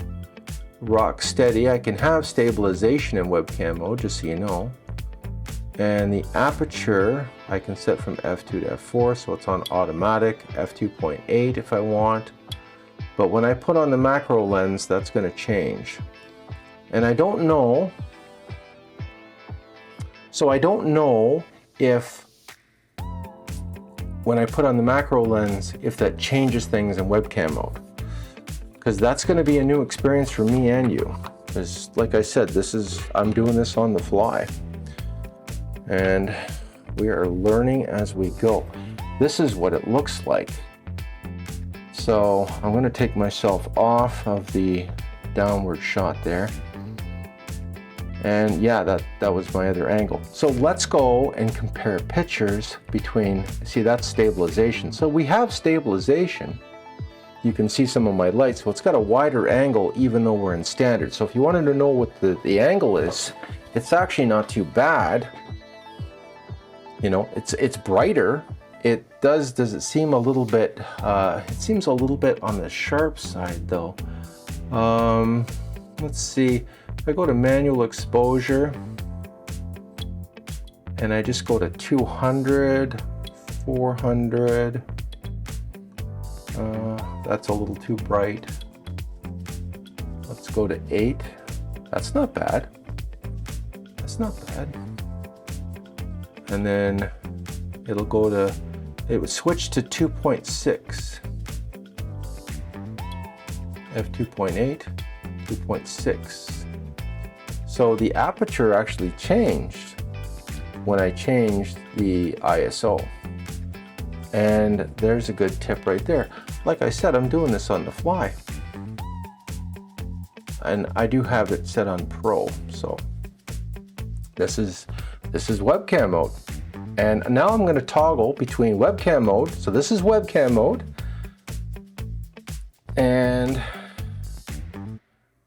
rock steady. I can have stabilization in webcam mode, just so you know. And the aperture I can set from f2 to f4, so it's on automatic, f2.8 if I want. But when I put on the macro lens, that's going to change. And I don't know. So I don't know if when I put on the macro lens, if that changes things in webcam mode. Because that's going to be a new experience for me and you. Because like I said, I'm doing this on the fly. And we are learning as we go. This is what it looks like. So I'm going to take myself off of the downward shot there. And yeah, that was my other angle. So let's go and compare pictures between, see, that's stabilization. So we have stabilization. You can see some of my lights. So it's got a wider angle even though we're in standard. So if you wanted to know what the angle is, it's actually not too bad. You know, it's brighter. Does it seem a little bit, it seems a little bit on the sharp side though. Let's see. If I go to manual exposure and I just go to 200, 400, that's a little too bright. Let's go to 8. That's not bad. That's not bad. And then it'll go to, it would switch to 2.6. f2.8, 2.6. So the aperture actually changed when I changed the ISO. And there's a good tip right there. Like I said, I'm doing this on the fly. And I do have it set on Pro. So this is webcam mode. And now I'm going to toggle between webcam mode. So this is webcam mode. And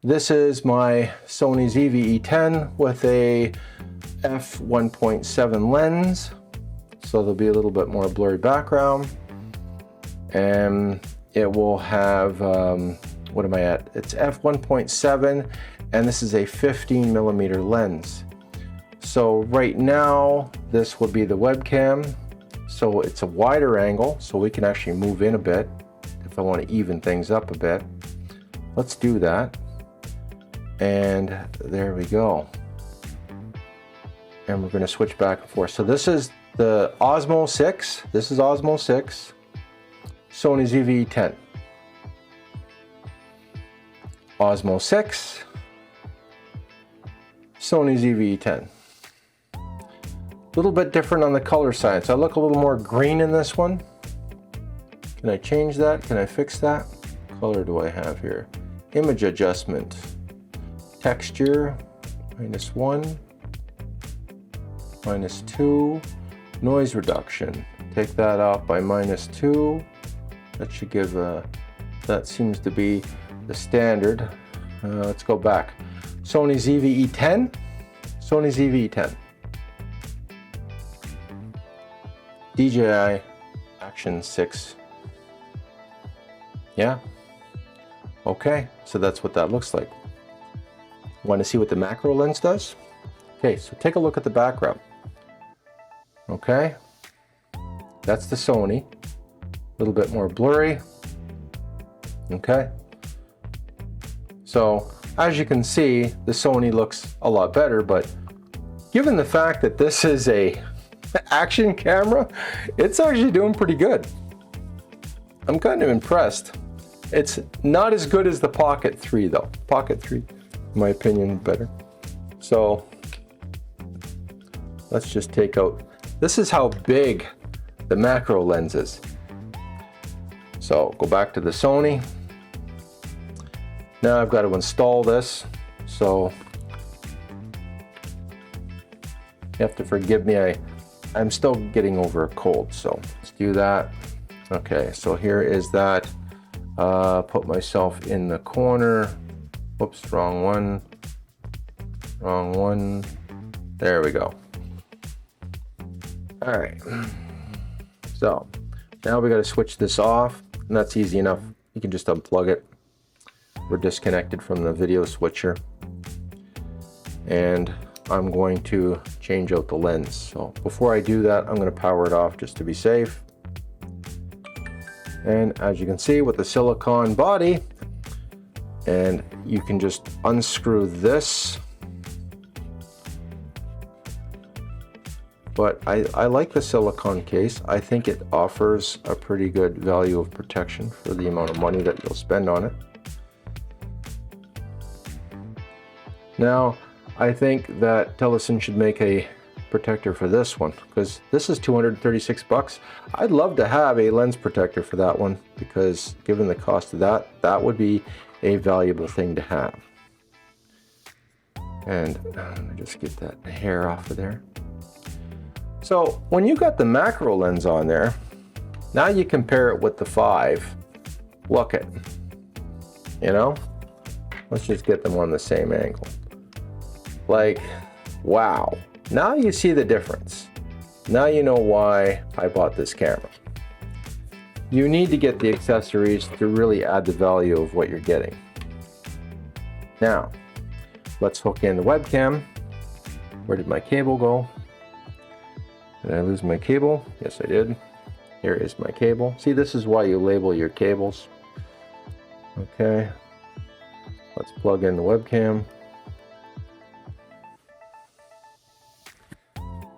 this is my Sony ZV-E10 with a f1.7 lens. So there'll be a little bit more blurry background. And it will have, what am I at? It's f1.7 and this is a 15mm lens. So right now, this will be the webcam. So it's a wider angle, so we can actually move in a bit if I want to even things up a bit. Let's do that. And there we go. And we're going to switch back and forth. So this is the Osmo 6. This is Osmo 6. Sony ZV-10. Osmo 6. Sony ZV-10. A little bit different on the color side. So I look a little more green in this one. Can I change that? Can I fix that? What color do I have here? Image adjustment. Texture. -1. -2. Noise reduction. Take that off by -2. That should give a, that seems to be the standard. Let's go back. Sony ZV-E10. Sony ZV-E10. DJI Action 6. Yeah. Okay, so that's what that looks like. Want to see what the macro lens does? Okay, so take a look at the background. Okay, that's the Sony. A little bit more blurry. Okay. So as you can see, the Sony looks a lot better, but given the fact that this is a action camera, it's actually doing pretty good. I'm kind of impressed. It's not as good as the Pocket 3 though. Pocket 3, in my opinion, better. So let's just take out, this is how big the macro lens is. So go back to the Sony. Now I've got to install this. So you have to forgive me, I'm still getting over a cold, so let's do that. Okay, so here is that. Put myself in the corner. Whoops, wrong one. Wrong one. There we go. All right. So now we got to switch this off, and that's easy enough. You can just unplug it. We're disconnected from the video switcher. And I'm going to change out the lens. So before I do that, I'm going to power it off just to be safe. And as you can see with the silicone body, and you can just unscrew this. But I like the silicone case. I think it offers a pretty good value of protection for the amount of money that you'll spend on it. Now, I think that Telesin should make a protector for this one, because this is 236 bucks. I'd love to have a lens protector for that one, because given the cost of that, that would be a valuable thing to have. And let me just get that hair off of there. So when you got the macro lens on there, now you compare it with the 5. Look it, you know, let's just get them on the same angle. Like, wow. Now you see the difference. Now you know why I bought this camera. You need to get the accessories to really add the value of what you're getting. Now, let's hook in the webcam. Where did my cable go? Did I lose my cable? Yes, I did. Here is my cable. See, this is why you label your cables. Okay. Let's plug in the webcam.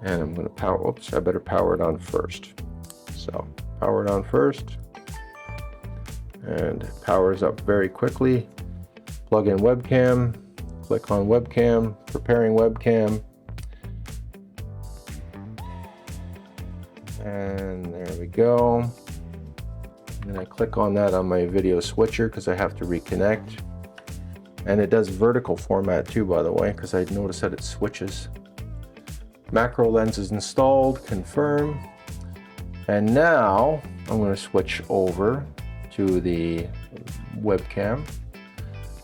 And I'm going to power, oops, I better power it on first. So power it on first. And it powers up very quickly. Plug in webcam, click on webcam, preparing webcam. And there we go. And I click on that on my video switcher because I have to reconnect. And it does vertical format too, by the way, because I noticed that it switches. Macro lens is installed, confirm. And now I'm going to switch over to the webcam.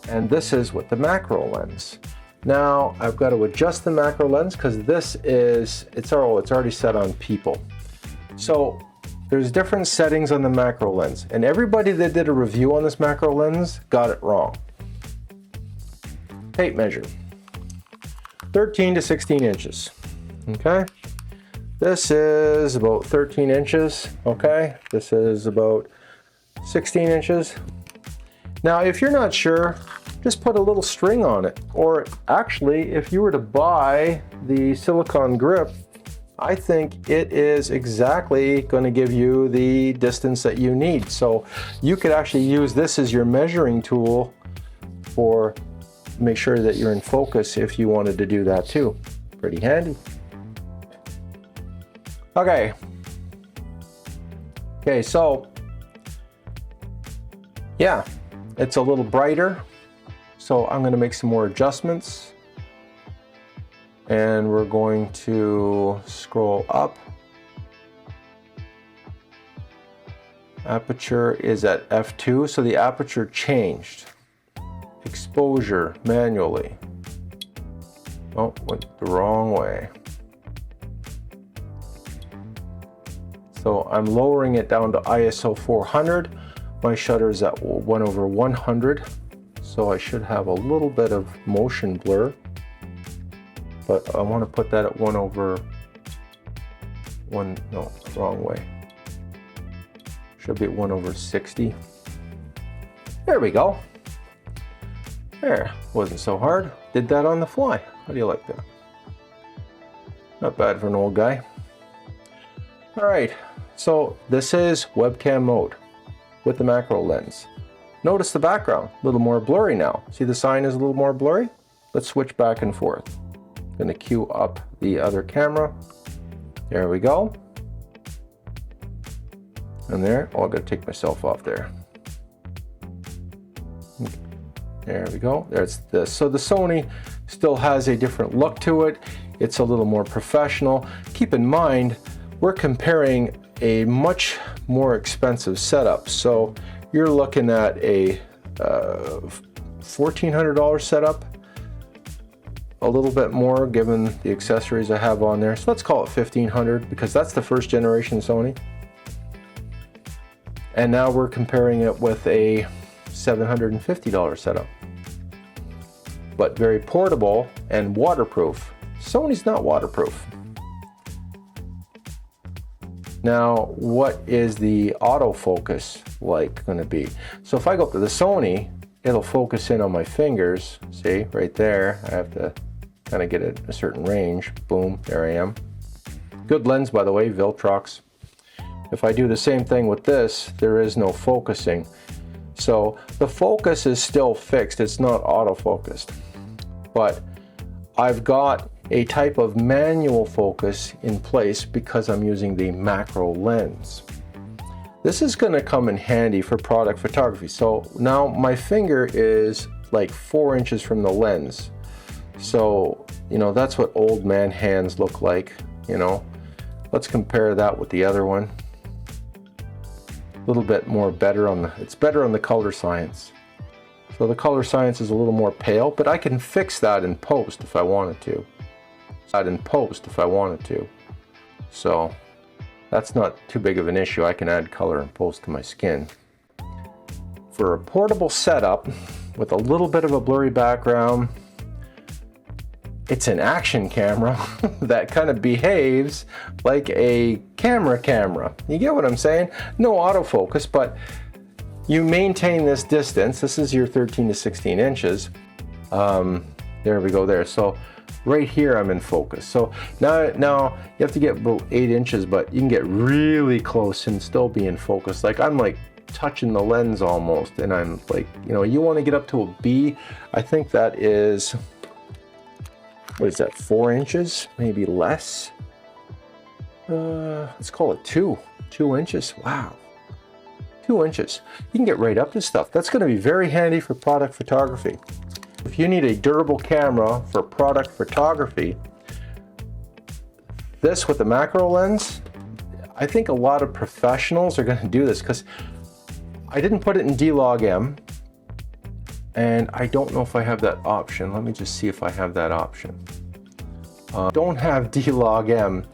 And this is with the macro lens. Now I've got to adjust the macro lens because this is, it's already set on people. So there's different settings on the macro lens. And everybody that did a review on this macro lens got it wrong. Tape measure, 13 to 16 inches. Okay, this is about 13 inches. Okay, this is about 16 inches. Now, if you're not sure, just put a little string on it. Or actually, if you were to buy the silicone grip, I think it is exactly going to give you the distance that you need. So you could actually use this as your measuring tool for make sure that you're in focus if you wanted to do that too. Pretty handy. Okay, so yeah, it's a little brighter. So I'm going to make some more adjustments. And we're going to scroll up. Aperture is at f2, so the aperture changed. Exposure manually. Oh, went the wrong way. So I'm lowering it down to ISO 400. My shutter is at 1/100, so I should have a little bit of motion blur. But I want to put that at 1/1, no, wrong way. Should be at 1/60. There we go. There, wasn't so hard. Did that on the fly. How do you like that? Not bad for an old guy. All right, so this is webcam mode with the macro lens. Notice the background, a little more blurry now. See the sign is a little more blurry? Let's switch back and forth. I'm gonna queue up the other camera. There we go. And there, oh, I gotta take myself off there. There we go, there's this. So the Sony still has a different look to it. It's a little more professional. Keep in mind, we're comparing a much more expensive setup. So you're looking at a $1,400 setup, a little bit more given the accessories I have on there. So let's call it $1,500 because that's the first generation Sony. And now we're comparing it with a $750 setup, but very portable and waterproof. Sony's not waterproof. Now, what is the autofocus like going to be? So if I go up to the Sony, it'll focus in on my fingers. See, right there, I have to kind of get it a certain range. Boom, there I am. Good lens, by the way, Viltrox. If I do the same thing with this, there is no focusing. So the focus is still fixed, it's not autofocused. But I've got a type of manual focus in place because I'm using the macro lens. This is going to come in handy for product photography. So now my finger is like 4 inches from the lens. So, you know, that's what old man hands look like, you know. Let's compare that with the other one. A little bit more better on the, it's better on the color science. So the color science is a little more pale, but I can fix that in post if I wanted to. So that's not too big of an issue. I can add color in post to my skin. For a portable setup with a little bit of a blurry background, it's an action camera that kind of behaves like a camera. You get what I'm saying? No autofocus, but you maintain this distance. This is your 13 to 16 inches. There we go there. So right here I'm in focus. So now you have to get about 8 inches, but you can get really close and still be in focus. Like I'm like touching the lens almost, and I'm like, you know, you want to get up to a B. I think that is, what is that, 4 inches, maybe less. Let's call it 2 inches. Wow, 2 inches. You can get right up to stuff. That's going to be very handy for product photography. If you need a durable camera for product photography, this with the macro lens, I think a lot of professionals are going to do this because I didn't put it in D-Log-M, and I don't know if I have that option. Let me just see if I have that option. Don't have D-Log-M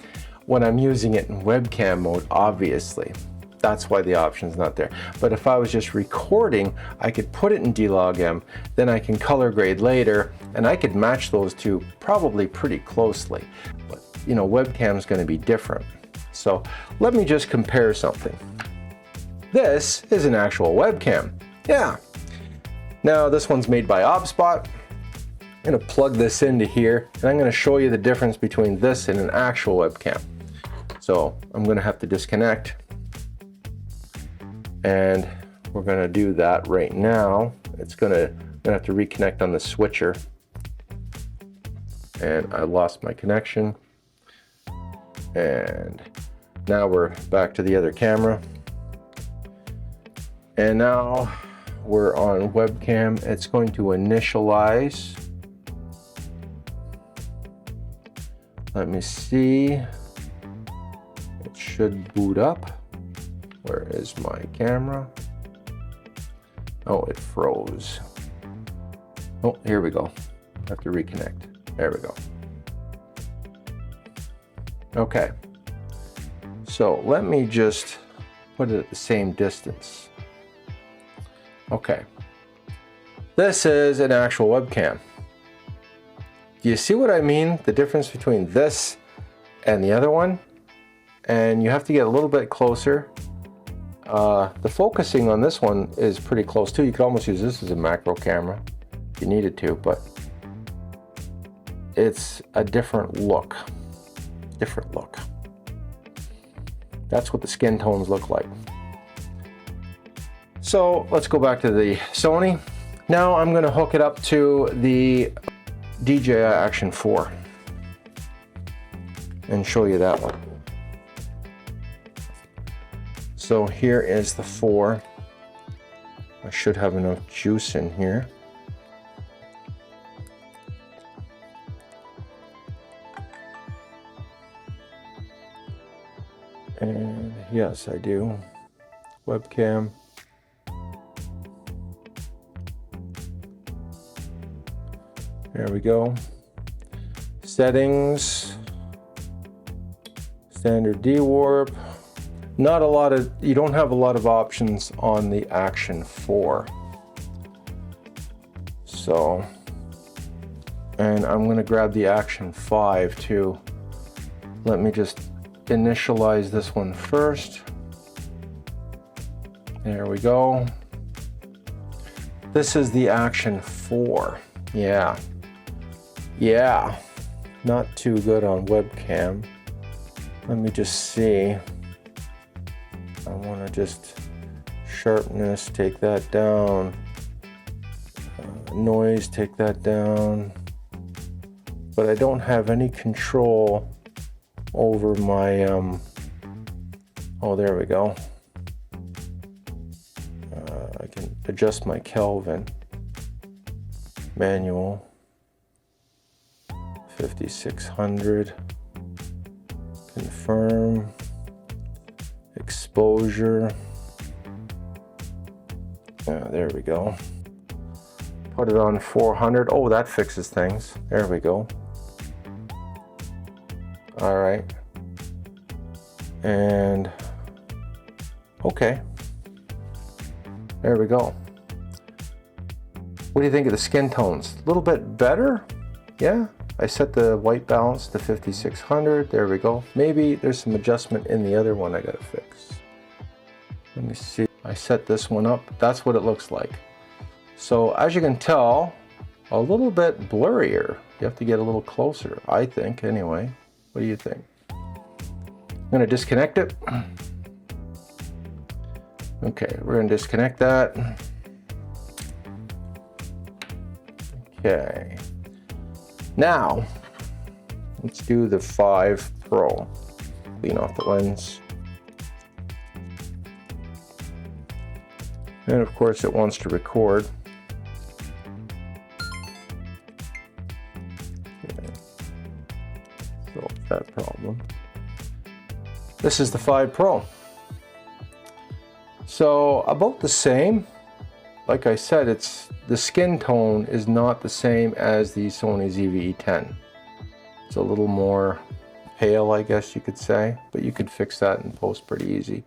when I'm using it in webcam mode, obviously. That's why the option's not there. But if I was just recording, I could put it in D-Log-M, then I can color grade later, and I could match those two probably pretty closely. But, you know, webcam's going to be different. So let me just compare something. this is an actual webcam. Yeah. Now this one's made by Obsbot. I'm going to plug this into here and I'm going to show you the difference between this and an actual webcam. So I'm going to have to disconnect, and we're going to do that right now. I'm going to have to reconnect on the switcher, and I lost my connection. And now we're back to the other camera, and now we're on webcam. It's going to initialize. Let me see. It should boot up. Where is my camera? Oh, it froze. Oh, here we go. I have to reconnect. There we go. Okay. So let me just put it at the same distance. Okay. This is an actual webcam. Do you see what I mean? The difference between this and the other one? And you have to get a little bit closer. The focusing on this one is pretty close too. You could almost use this as a macro camera if you needed to, but it's a different look. Different look. That's what the skin tones look like. So let's go back to the Sony. Now I'm going to hook it up to the DJI Action 4 and show you that one. So here is the 4. I should have enough juice in here. And yes, I do. Webcam. There we go. Settings. Standard D-warp. Not a lot of, you don't have a lot of options on the Action 4. So, and I'm going to grab the Action 5 too. Let me just initialize this one first. There we go. This is the Action 4. Yeah. Yeah. Not too good on webcam. Let me just see. I want to just sharpness, take that down. Noise, take that down. But I don't have any control over my, oh, there we go. I can adjust my Kelvin. Manual. 5600. Confirm. Exposure. There we go. Put it on 400. Oh, that fixes things. There we go. All right. And okay. There we go. What do you think of the skin tones? A little bit better? Yeah. I set the white balance to 5600. There we go. Maybe there's some adjustment in the other one I gotta fix. Let me see. I set this one up. That's what it looks like. So as you can tell, a little bit blurrier. You have to get a little closer, I think, anyway. What do you think? I'm gonna disconnect it. Okay, we're gonna disconnect that. Okay. Now, let's do the 5 Pro. Clean off the lens. And of course it wants to record. Okay. Solve that problem. This is the 5 Pro. So about the same. Like I said, the skin tone is not the same as the Sony ZV-E10. It's a little more pale, I guess you could say, but you could fix that in post pretty easy.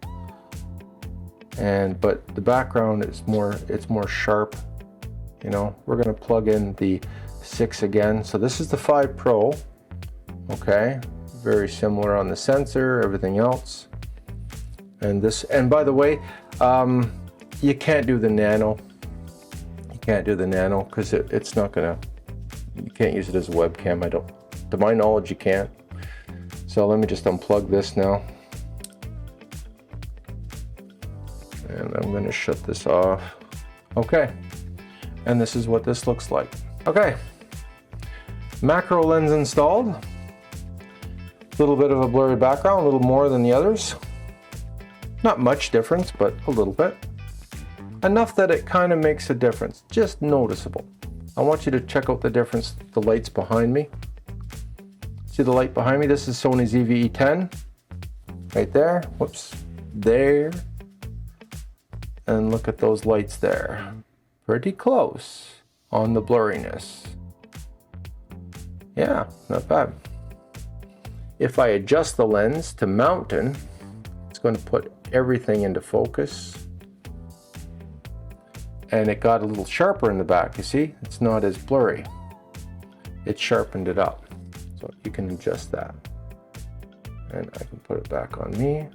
But the background is it's more sharp. You know, we're gonna plug in the 6 again. So this is the 5 Pro. Okay, very similar on the sensor, everything else. And by the way, You can't do the nano. You can't do the nano because it's not gonna, you can't use it as a webcam. To my knowledge, you can't. So let me just unplug this now. And I'm gonna shut this off. Okay, and this is what this looks like. Okay, macro lens installed. A little bit of a blurry background, a little more than the others. Not much difference, but a little bit. Enough that it kind of makes a difference, just noticeable. I want you to check out the difference, the lights behind me. See the light behind me? This is Sony's EVE10, right there, whoops, there. And look at those lights there. Pretty close on the blurriness. Yeah, not bad. If I adjust the lens to mountain, it's going to put everything into focus. And it got a little sharper in the back, you see? It's not as blurry. It sharpened it up. So you can adjust that. And I can put it back on me.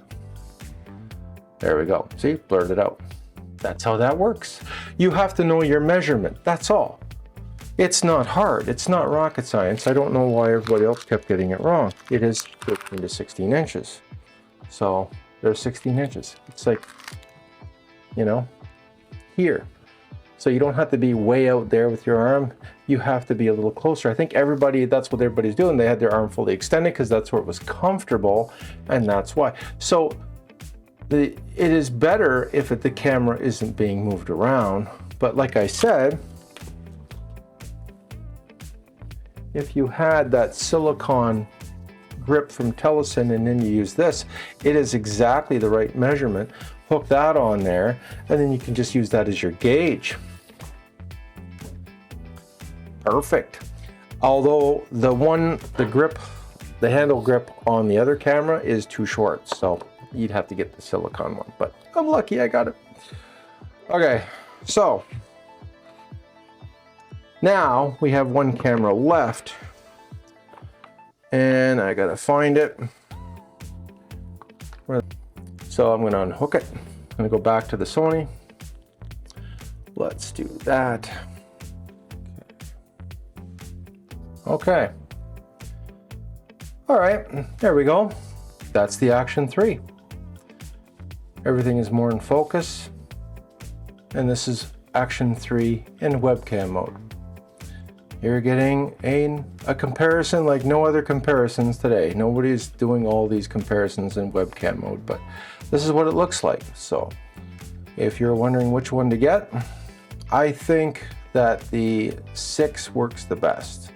There we go. See, blurred it out. That's how that works. You have to know your measurement, that's all. It's not hard, it's not rocket science. I don't know why everybody else kept getting it wrong. It is 13 to 16 inches. So there's 16 inches. It's like, you know, here. So you don't have to be way out there with your arm. You have to be a little closer. I think that's what everybody's doing. They had their arm fully extended because that's where it was comfortable, and that's why. So it is better if the camera isn't being moved around. But like I said, if you had that silicone grip from Telesin and then you use this, it is exactly the right measurement. Hook that on there, and then you can just use that as your gauge. Perfect. Although the handle grip on the other camera is too short, so you'd have to get the silicone one, but I'm lucky I got it. Okay, so now we have one camera left, and I gotta find it. So I'm gonna unhook it. I'm gonna go back to the Sony. Let's do that. Okay. All right, there we go. That's the Action 3. Everything is more in focus. And this is Action 3 in webcam mode. You're getting a comparison like no other comparisons today. Nobody's doing all these comparisons in webcam mode, but this is what it looks like. So if you're wondering which one to get, I think that the 6 works the best.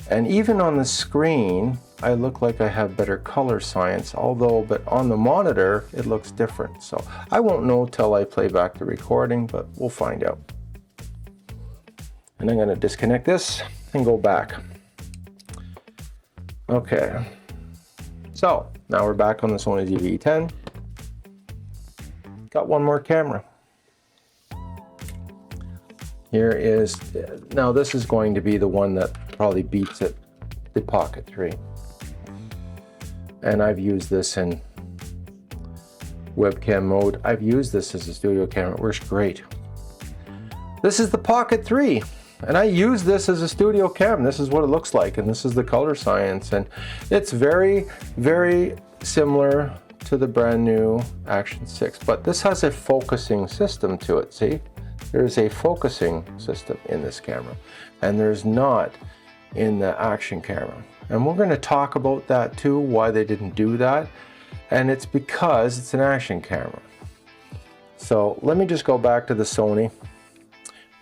And even on the screen, I look like I have better color science, but on the monitor, it looks different. So I won't know till I play back the recording, but we'll find out. And I'm gonna disconnect this and go back. Okay, so now we're back on the Sony EVE10. Got one more camera. Here is, now this is going to be the one that probably beats it, the Pocket 3. And I've used this in webcam mode. I've used this as a studio camera, it works great. This is the Pocket 3. And I use this as a studio cam. This is what it looks like, and this is the color science. And it's very, very similar to the brand new Action 6, but this has a focusing system to it, see? There's a focusing system in this camera, and there's not in the Action camera. And we're gonna talk about that too, why they didn't do that. And it's because it's an Action camera. So let me just go back to the Sony.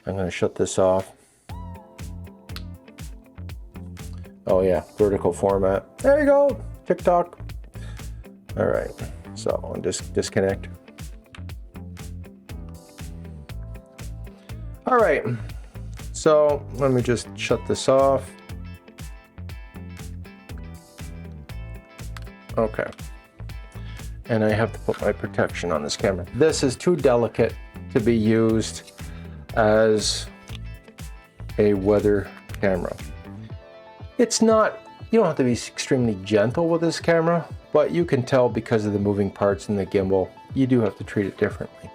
I'm gonna shut this off. Oh yeah, vertical format. There you go, TikTok. All right, so I'll just disconnect. All right, so let me just shut this off. Okay, and I have to put my protection on this camera. This is too delicate to be used as a weather camera. It's not, you don't have to be extremely gentle with this camera, but you can tell because of the moving parts in the gimbal, you do have to treat it differently.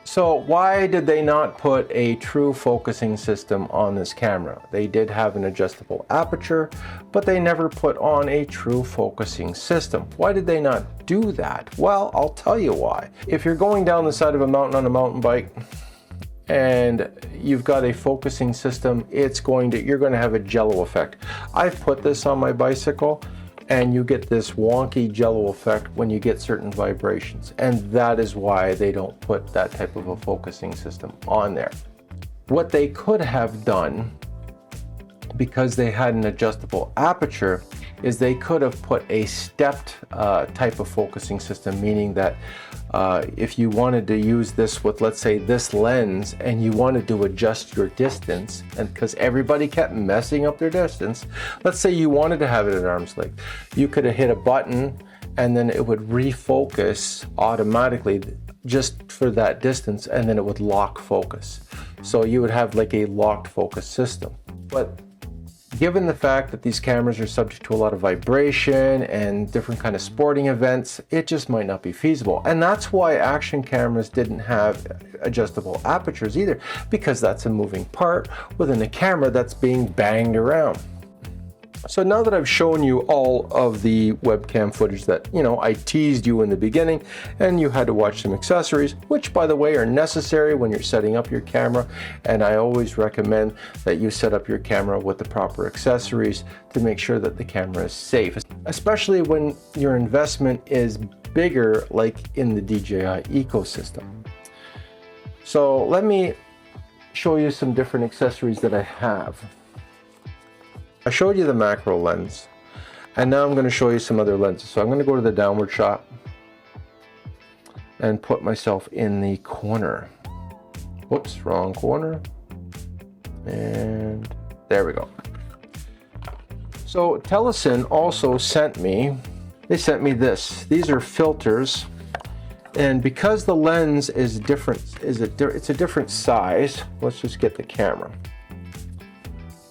So why did they not put a true focusing system on this camera? They did have an adjustable aperture, but they never put on a true focusing system. Why did they not do that? Well, I'll tell you why. If you're going down the side of a mountain on a mountain bike and you've got a focusing system, you're going to have a jello effect. I've put this on my bicycle, and you get this wonky jello effect when you get certain vibrations, and that is why they don't put that type of a focusing system on there. What they could have done, because they had an adjustable aperture, is they could have put a stepped type of focusing system, meaning that if you wanted to use this with, let's say, this lens, and you wanted to adjust your distance, and because everybody kept messing up their distance, let's say you wanted to have it at arm's length, you could have hit a button and then it would refocus automatically just for that distance, and then it would lock focus. So you would have like a locked focus system. But given the fact that these cameras are subject to a lot of vibration and different kind of sporting events, it just might not be feasible. And that's why action cameras didn't have adjustable apertures either, because that's a moving part within a camera that's being banged around. So now that I've shown you all of the webcam footage that, I teased you in the beginning, and you had to watch some accessories, which by the way are necessary when you're setting up your camera, and I always recommend that you set up your camera with the proper accessories to make sure that the camera is safe, especially when your investment is bigger, like in the DJI ecosystem. So let me show you some different accessories that I have. I showed you the macro lens, and now I'm going to show you some other lenses. So I'm going to go to the downward shot and put myself in the corner. Whoops, wrong corner. And there we go. So Telesin also sent me this. These are filters, and because the lens is different, it's a different size. Let's just get the camera.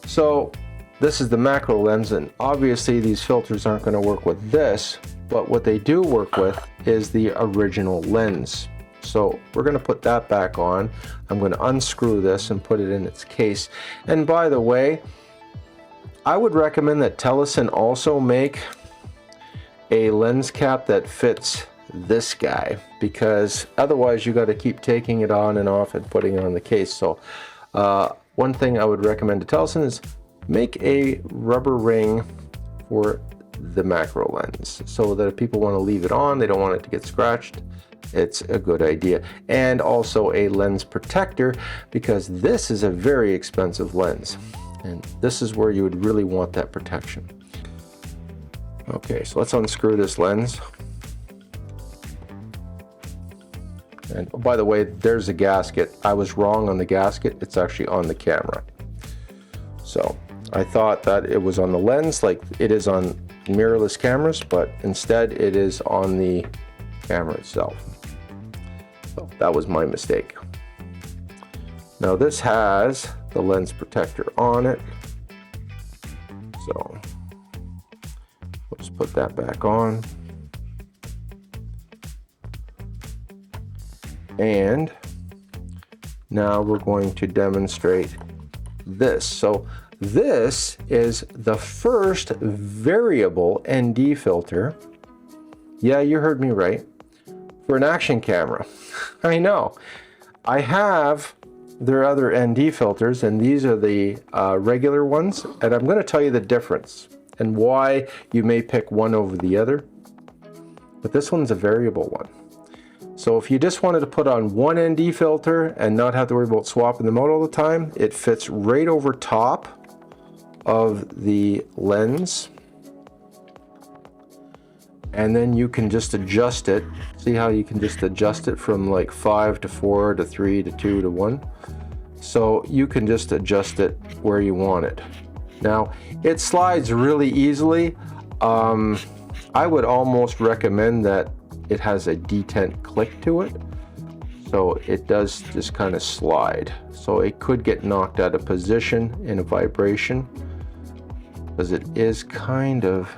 So this is the macro lens, and obviously these filters aren't going to work with this, but what they do work with is the original lens. So we're going to put that back on. I'm going to unscrew this and put it in its case. And by the way, I would recommend that Telesin also make a lens cap that fits this guy, because otherwise you got to keep taking it on and off and putting it on the case. So one thing I would recommend to Telesin is make a rubber ring for the macro lens, so that if people want to leave it on, they don't want it to get scratched, it's a good idea. And also a lens protector, because this is a very expensive lens, and this is where you would really want that protection. Okay, so let's unscrew this lens. And oh, by the way, there's a gasket. I was wrong on the gasket, it's actually on the camera. So I thought that it was on the lens like it is on mirrorless cameras, but instead it is on the camera itself. So that was my mistake. Now this has the lens protector on it. So let's put that back on. And now we're going to demonstrate this. So this is the first variable ND filter. Yeah, you heard me right. For an action camera. I know. I have their other ND filters, and these are the regular ones. And I'm going to tell you the difference and why you may pick one over the other. But this one's a variable one. So if you just wanted to put on one ND filter and not have to worry about swapping the mode all the time, it fits right over top of the lens, and then you can just adjust it. See how you can just adjust it from like 5 to 4 to 3 to 2 to 1. So you can just adjust it where you want it. Now it slides really easily. I would almost recommend that it has a detent click to it, so it does just kind of slide. So it could get knocked out of position in a vibration, because it is kind of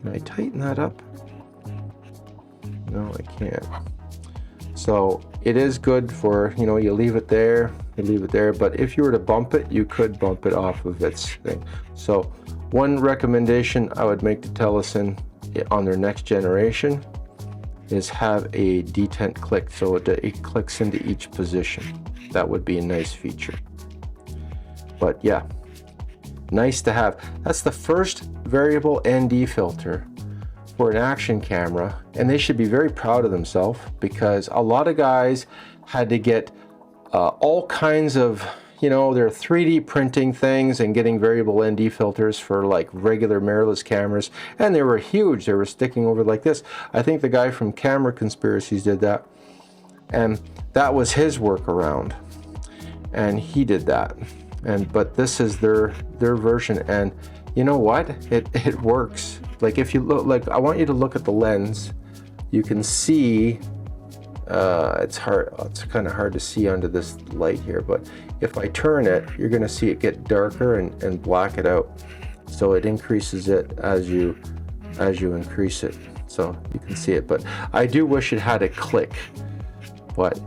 Can I tighten that up? No, I can't. So it is good for, you know, you leave it there, but if you were to bump it, you could bump it off of its thing. So one recommendation I would make to Telesin on their next generation is have a detent click, so it clicks into each position. That would be a nice feature. But yeah, nice to have. That's the first variable ND filter for an action camera, and they should be very proud of themselves, because a lot of guys had to get all kinds of, you know, they're 3D printing things and getting variable ND filters for like regular mirrorless cameras, and they were huge. They were sticking over like this. I think the guy from Camera Conspiracies did that, and that was his workaround, and he did that. But this is their version, and you know what? It works. Like if you look, like I want you to look at the lens. You can see it's kind of hard to see under this light here, but if I turn it, you're going to see it get darker and black it out. So it increases it as you increase it, so you can see it. But I do wish it had a click, but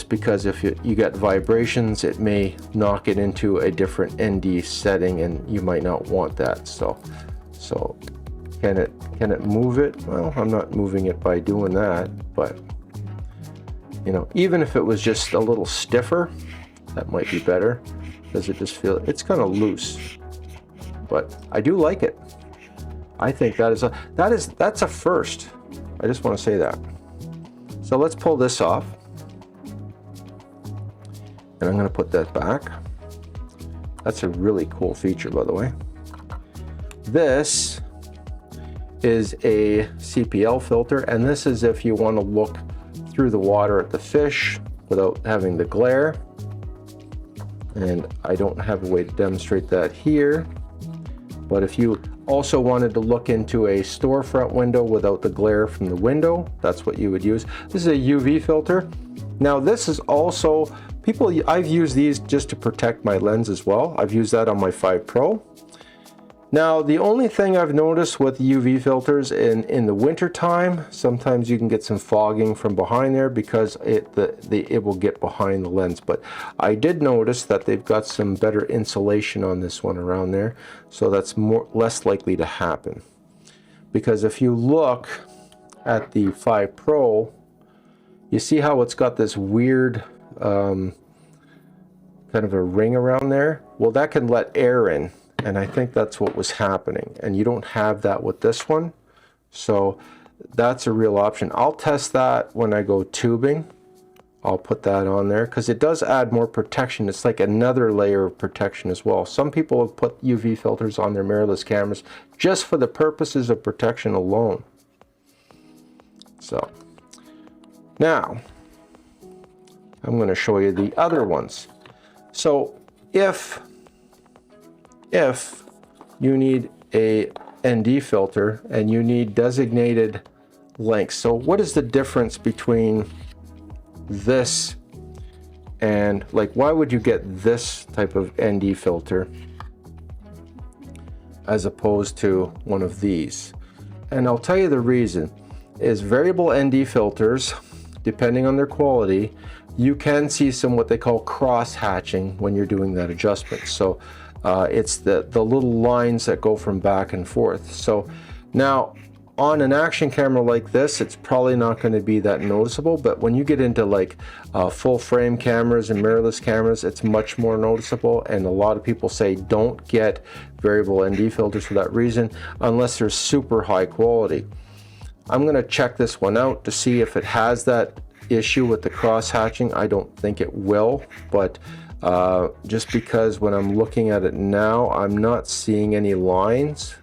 because if you get vibrations, it may knock it into a different ND setting, and you might not want that. So can it move it? Well, I'm not moving it by doing that, but you know, even if it was just a little stiffer, that might be better, because it just feels it's kind of loose. But I do like it. I think that's a first. I just want to say that. So let's pull this off, and I'm going to put that back. That's a really cool feature, by the way. This is a CPL filter, and this is if you want to look through the water at the fish without having the glare. And I don't have a way to demonstrate that here, but if you also wanted to look into a storefront window without the glare from the window, that's what you would use. This is a UV filter. Now this is also, I've used these just to protect my lens as well. I've used that on my 5 Pro. Now the only thing I've noticed with UV filters in the winter time, sometimes you can get some fogging from behind there because it will get behind the lens. But I did notice that they've got some better insulation on this one around there, so that's less likely to happen. Because if you look at the 5 Pro, you see how it's got this weird kind of a ring around there? Well, that can let air in. And I think that's what was happening, and you don't have that with this one, so that's a real option. I'll test that when I go tubing. I'll put that on there because it does add more protection. It's like another layer of protection as well. Some people have put UV filters on their mirrorless cameras just for the purposes of protection alone. So now I'm going to show you the other ones. So if you need a ND filter and you need designated lengths. So what is the difference between this and, like, why would you get this type of ND filter as opposed to one of these? And I'll tell you the reason is variable ND filters, depending on their quality, you can see some what they call cross hatching when you're doing that adjustment. So it's the little lines that go from back and forth. So now on an action camera like this, it's probably not going to be that noticeable, but when you get into like full frame cameras and mirrorless cameras, it's much more noticeable. And a lot of people say don't get variable ND filters for that reason unless they're super high quality. I'm going to check this one out to see if it has that issue with the cross hatching. I don't think it will, but just because when I'm looking at it now, I'm not seeing any lines.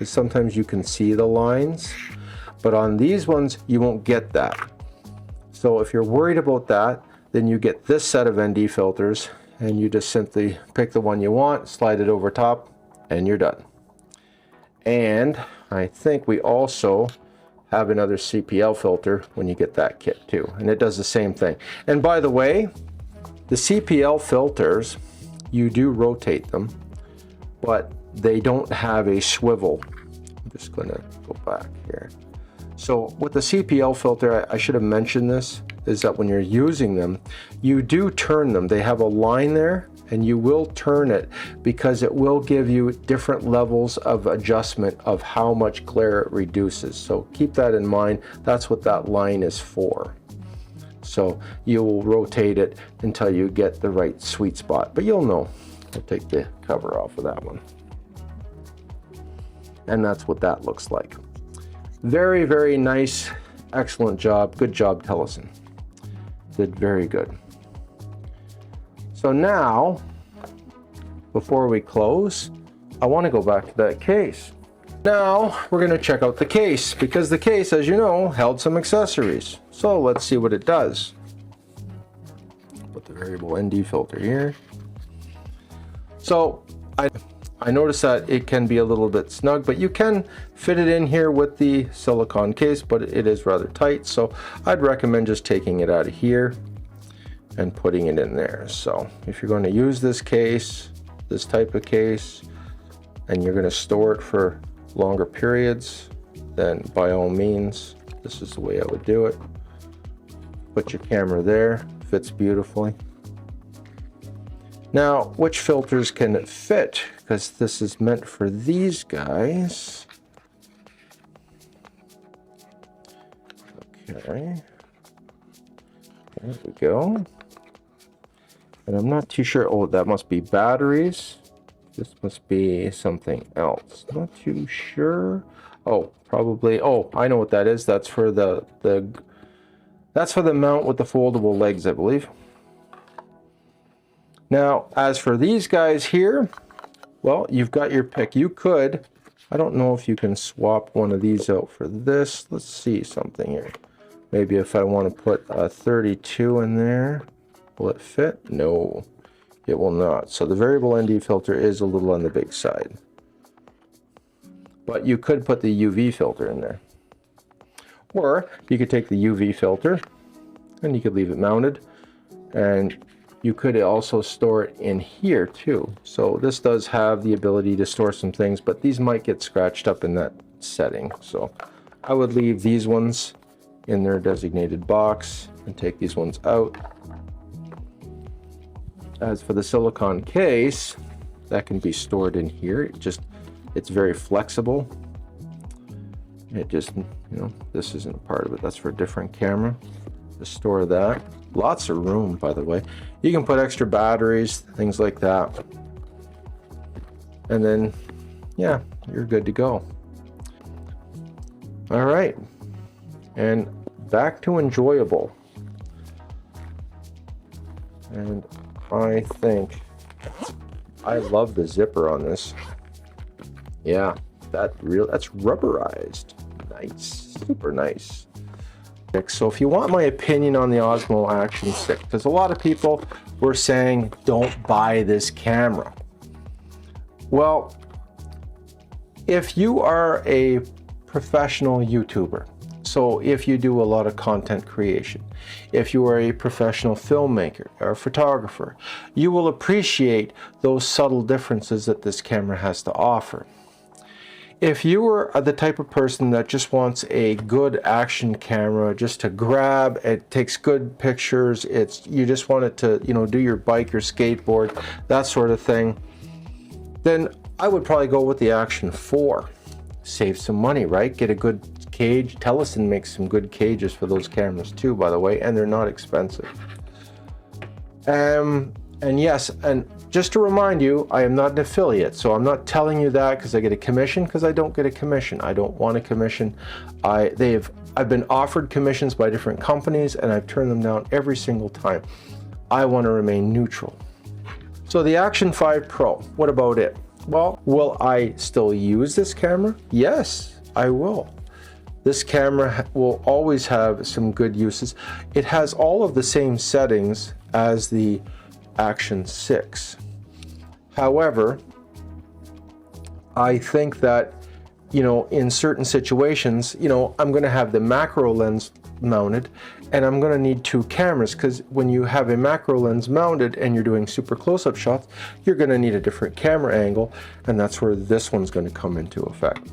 Sometimes you can see the lines, but on these ones you won't get that. So if you're worried about that, then you get this set of ND filters and you just simply pick the one you want, slide it over top, and you're done. And I think we also have another CPL filter when you get that kit too, and it does the same thing. And by the way, the CPL filters, you do rotate them, but they don't have a swivel Just going to go back here. So with the CPL filter, I should have mentioned this, is that when you're using them, you do turn them. They have a line there, and you will turn it because it will give you different levels of adjustment of how much glare it reduces. So keep that in mind. That's what that line is for. So you will rotate it until you get the right sweet spot, but you'll know. I'll take the cover off of that one. And that's what that looks like. Very, very nice. Excellent job. Good job, Telesin. Did very good. So now, before we close, I want to go back to that case. Now, we're going to check out the case, because the case, as you know, held some accessories. So let's see what it does. Put the variable ND filter here. So I noticed that it can be a little bit snug, but you can fit it in here with the silicone case, but it is rather tight. So I'd recommend just taking it out of here and putting it in there. So if you're going to use this case, this type of case, and you're going to store it for longer periods, then by all means, this is the way I would do it. Put your camera there, fits beautifully. Now, which filters can it fit? Because this is meant for these guys. Okay, there we go. And I'm not too sure. Oh, that must be batteries. This must be something else. Not too sure. Oh, probably. Oh, I know what that is. That's for the that's for the mount with the foldable legs, I believe. Now, as for these guys here, well, you've got your pick. You could, I don't know if you can swap one of these out for this. Let's see something here. Maybe if I want to put a 32 in there, will it fit? No, it will not. So the variable ND filter is a little on the big side. But you could put the UV filter in there. Or you could take the UV filter and you could leave it mounted, and you could also store it in here too. So this does have the ability to store some things, but these might get scratched up in that setting. So I would leave these ones in their designated box and take these ones out. As for the silicone case, that can be stored in here. It's very flexible. It just, you know, this isn't a part of it. That's for a different camera. Just store that. Lots of room, by the way. You can put extra batteries, things like that. And then, yeah, you're good to go. All right. And back to enjoyable. And I think I love the zipper on this. Yeah, that's rubberized. Nice, super nice. So if you want my opinion on the Osmo Action Stick, because a lot of people were saying don't buy this camera. Well, if you are a professional YouTuber, so if you do a lot of content creation, if you are a professional filmmaker or photographer, you will appreciate those subtle differences that this camera has to offer. If you are the type of person that just wants a good action camera just to grab, it takes good pictures, you just want it to, you know, do your bike or skateboard, that sort of thing, then I would probably go with the Action 4. Save some money, right? Get a good cage. Telesin makes some good cages for those cameras too, by the way, and they're not expensive. And yes, and just to remind you, I am not an affiliate, so I'm not telling you that because I get a commission, because I don't get a commission. I don't want a commission. I've been offered commissions by different companies and I've turned them down every single time. I want to remain neutral. So the Action 5 Pro, what about it? Well, will I still use this camera? Yes, I will. This camera will always have some good uses. It has all of the same settings as the Action 6. However, I think that, you know, in certain situations, you know, I'm going to have the macro lens mounted and I'm going to need two cameras, because when you have a macro lens mounted and you're doing super close-up shots, you're going to need a different camera angle, and that's where this one's going to come into effect.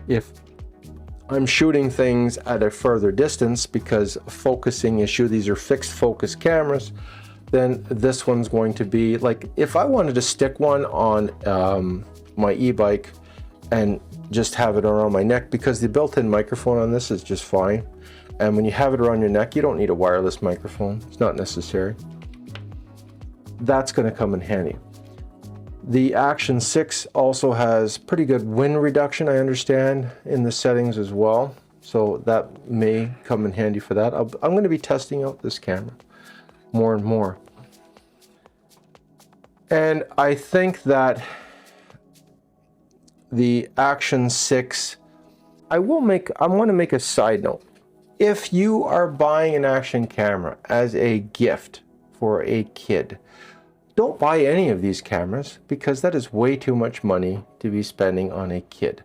If I'm shooting things at a further distance because focusing issue, these are fixed focus cameras, then this one's going to be like, if I wanted to stick one on my e-bike and just have it around my neck, because the built-in microphone on this is just fine. And when you have it around your neck, you don't need a wireless microphone. It's not necessary. That's going to come in handy. The Action 6 also has pretty good wind reduction, I understand, in the settings as well. So that may come in handy for that. I'm going to be testing out this camera more and more. And I think that the Action 6, I want to make a side note. If you are buying an action camera as a gift for a kid, don't buy any of these cameras, because that is way too much money to be spending on a kid.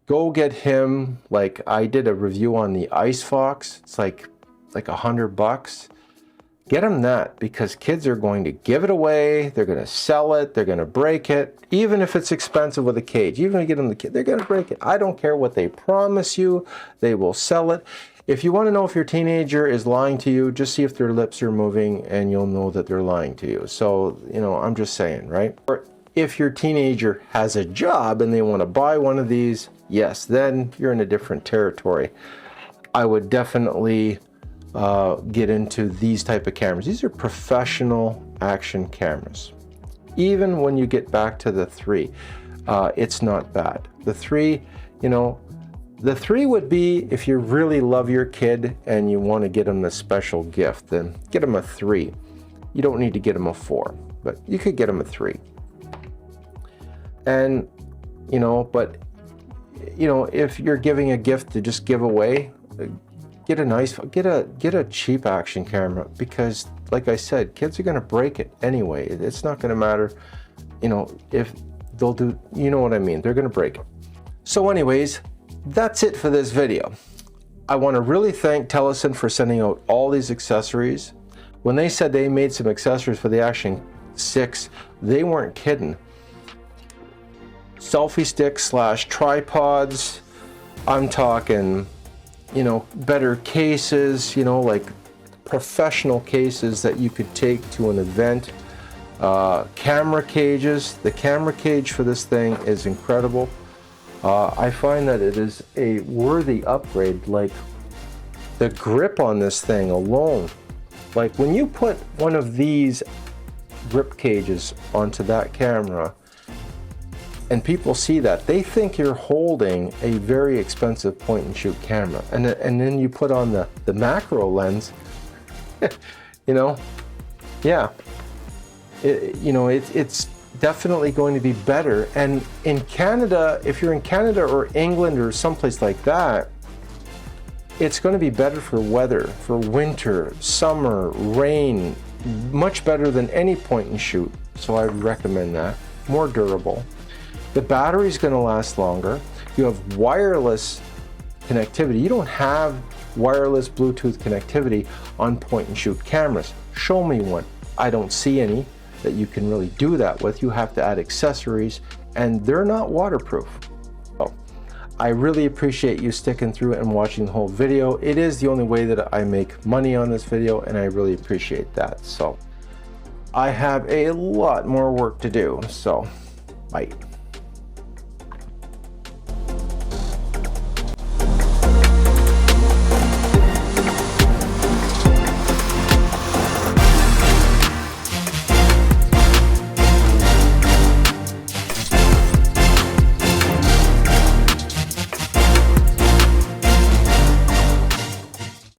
Go get him, like I did a review on the Ice Fox. It's like $100. Get him that, because kids are going to give it away. They're going to sell it. They're going to break it. Even if it's expensive with a cage, even if you get them the kid, they're going to break it. I don't care what they promise you. They will sell it. If you want to know if your teenager is lying to you, just see if their lips are moving and you'll know that they're lying to you. So, you know, I'm just saying, right? Or if your teenager has a job and they want to buy one of these, yes, then you're in a different territory. I would definitely get into these type of cameras. These are professional action cameras. Even when you get back to the 3, it's not bad. The 3, you know, the 3 would be if you really love your kid and you want to get them a special gift, then get them a 3. You don't need to get them a 4, but you could get them a 3. And, you know, but, you know, if you're giving a gift to just give away, get a cheap action camera, because like I said, kids are going to break it anyway. It's not going to matter, you know, if they'll do, you know what I mean, they're going to break it. So anyways, that's it for this video. I want to really thank Telesin for sending out all these accessories. When they said they made some accessories for the Action 6, they weren't kidding. Selfie sticks / tripods. I'm talking, you know, better cases, you know, like professional cases that you could take to an event. Camera cages. The camera cage for this thing is incredible. I find that it is a worthy upgrade. Like the grip on this thing alone, like when you put one of these grip cages onto that camera and people see that, they think you're holding a very expensive point and shoot camera. And then you put on the macro lens, you know, yeah, you know, it's definitely going to be better. And in Canada, if you're in Canada or England or someplace like that, it's going to be better for weather, for winter, summer, rain, much better than any point and shoot. So I recommend that. More durable. The battery's going to last longer. You have wireless connectivity. You don't have wireless Bluetooth connectivity on point and shoot cameras. Show me one. I don't see any that you can really do that with. You have to add accessories, and they're not waterproof. So I really appreciate you sticking through it and watching the whole video. It is the only way that I make money on this video, and I really appreciate that. So I have a lot more work to do, so bye.